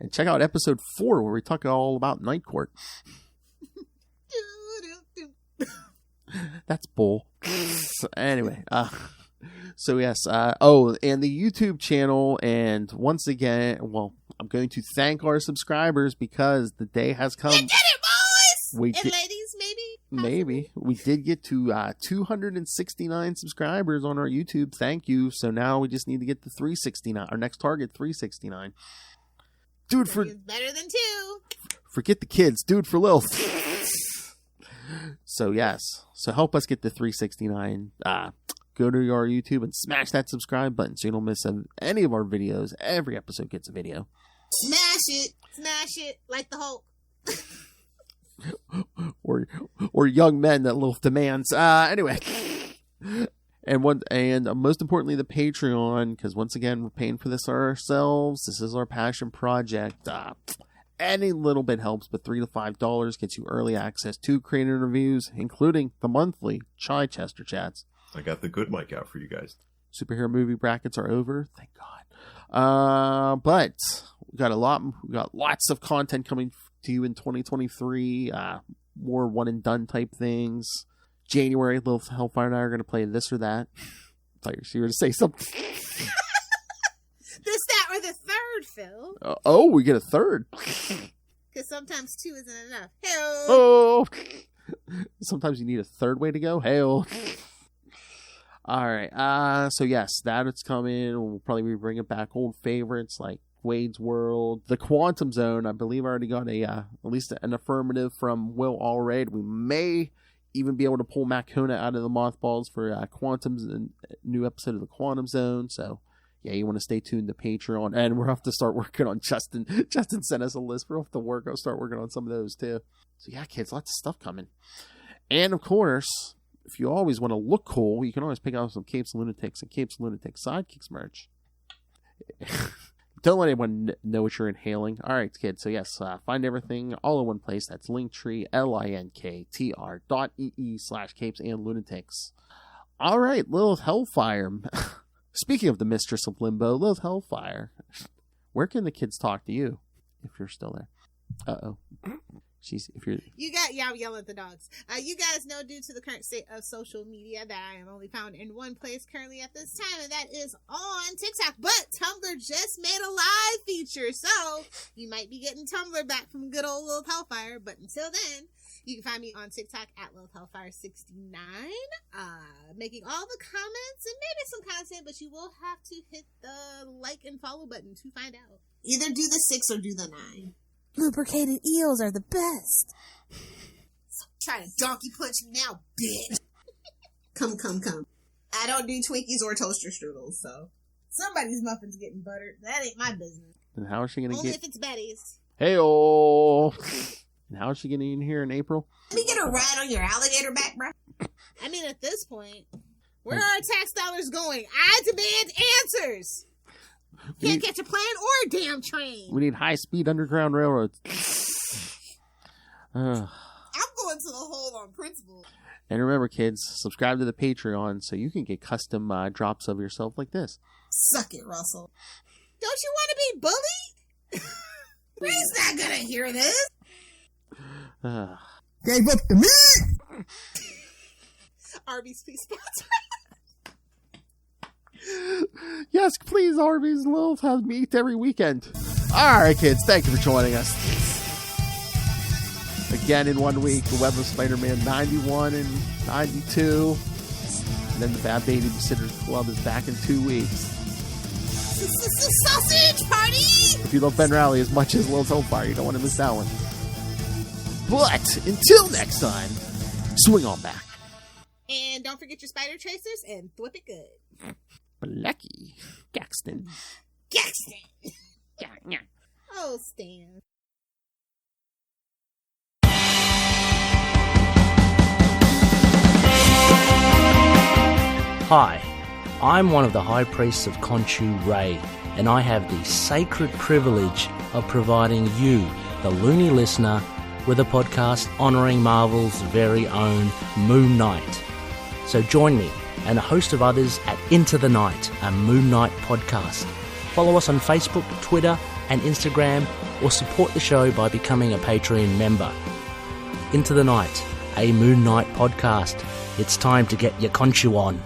And check out episode 4 where we talk all about Night Court. That's bull. Anyway, so yes, and the YouTube channel, and once again, well, I'm going to thank our subscribers because the day has come. We did it, boys! And ladies, maybe. We did get to 269 subscribers on our YouTube. Thank you. So now we just need to get to 369. Our next target, 369. Dude, for better than 2. Forget the kids. Dude for Lilith. So yes. So help us get to 369. Go to our YouTube and smash that subscribe button so you don't miss any of our videos. Every episode gets a video. Smash it like the Hulk. or young men that Lilith demands. Anyway. And most importantly, the Patreon, because once again, we're paying for this ourselves. This is our passion project. Any little bit helps, but $3 to $5 gets you early access to creator interviews, including the monthly Chichester chats. I got the good mic out for you guys. Superhero movie brackets are over, thank God. But we got lots of content coming to you in 2023. More one and done type things. January, Lilith Hellfire and I are going to play this or that. I thought you were going to say something. This, that, or the third, Phil. We get a third. Because sometimes 2 isn't enough. Hell. Oh. Sometimes you need a third way to go. Hell. All right. So yes, it's coming. We'll probably be bringing back old favorites like Wade's World, the Quantum Zone. I believe I already got at least an affirmative from Will already. We may even be able to pull Matt Kona out of the mothballs for Quantum's new episode of the Quantum Zone. So yeah, you want to stay tuned to Patreon, and we'll have to start working on Justin. Justin sent us a list. We'll have to start working on some of those too. So yeah, kids, lots of stuff coming. And of course, if you always want to look cool, you can always pick out some Capes and Lunatics and Capes and Lunatics Sidekicks merch. Don't let anyone know what you're inhaling. All right, kids. So yes, find everything all in one place. That's Linktree, linktr.ee/Capes and Lunatics. All right, Lilith Hellfire. Speaking of the Mistress of Limbo, Lilith Hellfire. Where can the kids talk to you if you're still there? Uh-oh. I'll yell at the dogs. You guys know, due to the current state of social media, that I am only found in one place currently at this time, and that is on TikTok. But Tumblr just made a live feature, so you might be getting Tumblr back from good old Lilith Hellfire. But until then, you can find me on TikTok at Lilith Hellfire 69, making all the comments and maybe some content, but you will have to hit the like and follow button to find out. Either do the 6 or do the 9. Lubricated eels are the best. Try to donkey punch me now, bitch. Come. I don't do Twinkies or toaster strudels, so somebody's muffin's getting buttered. That ain't my business. And how is she going to Only get... if it's Betty's. Hey-oh! And how is she getting in here in April? Let me get a ride on your alligator back, bro. I mean, at this point, where are our tax dollars going? I demand answers! Can't catch a plane or a damn train. We need high-speed underground railroads. I'm going to the hole on principle. And remember, kids, subscribe to the Patreon so you can get custom drops of yourself like this. Suck it, Russell. Don't you want to be bullied? He's not going to hear this. Gave up to me! Arby's, please sponsor. Yes, please, Arby's. Lilith has meat every weekend. Alright, kids, thank you for joining us. Again, in 1 week, the Web of Spider-Man 91 and 92. And then the Bad Baby Babysitters Club is back in 2 weeks. Sausage party! If you love Ben Rally as much as Lilith Hellfire, you don't want to miss that one. But until next time, swing on back. And don't forget your spider tracers and thwip it good. Blacky. Gaxton. Oh, Stan. Hi, I'm one of the High Priests of Khonshu Ray, and I have the sacred privilege of providing you, the loony listener, with a podcast honouring Marvel's very own Moon Knight. So join me and a host of others at Into the Night, a Moon Knight podcast. Follow us on Facebook, Twitter and Instagram, or support the show by becoming a Patreon member. Into the Night, a Moon Knight podcast. It's time to get your Khonshu on.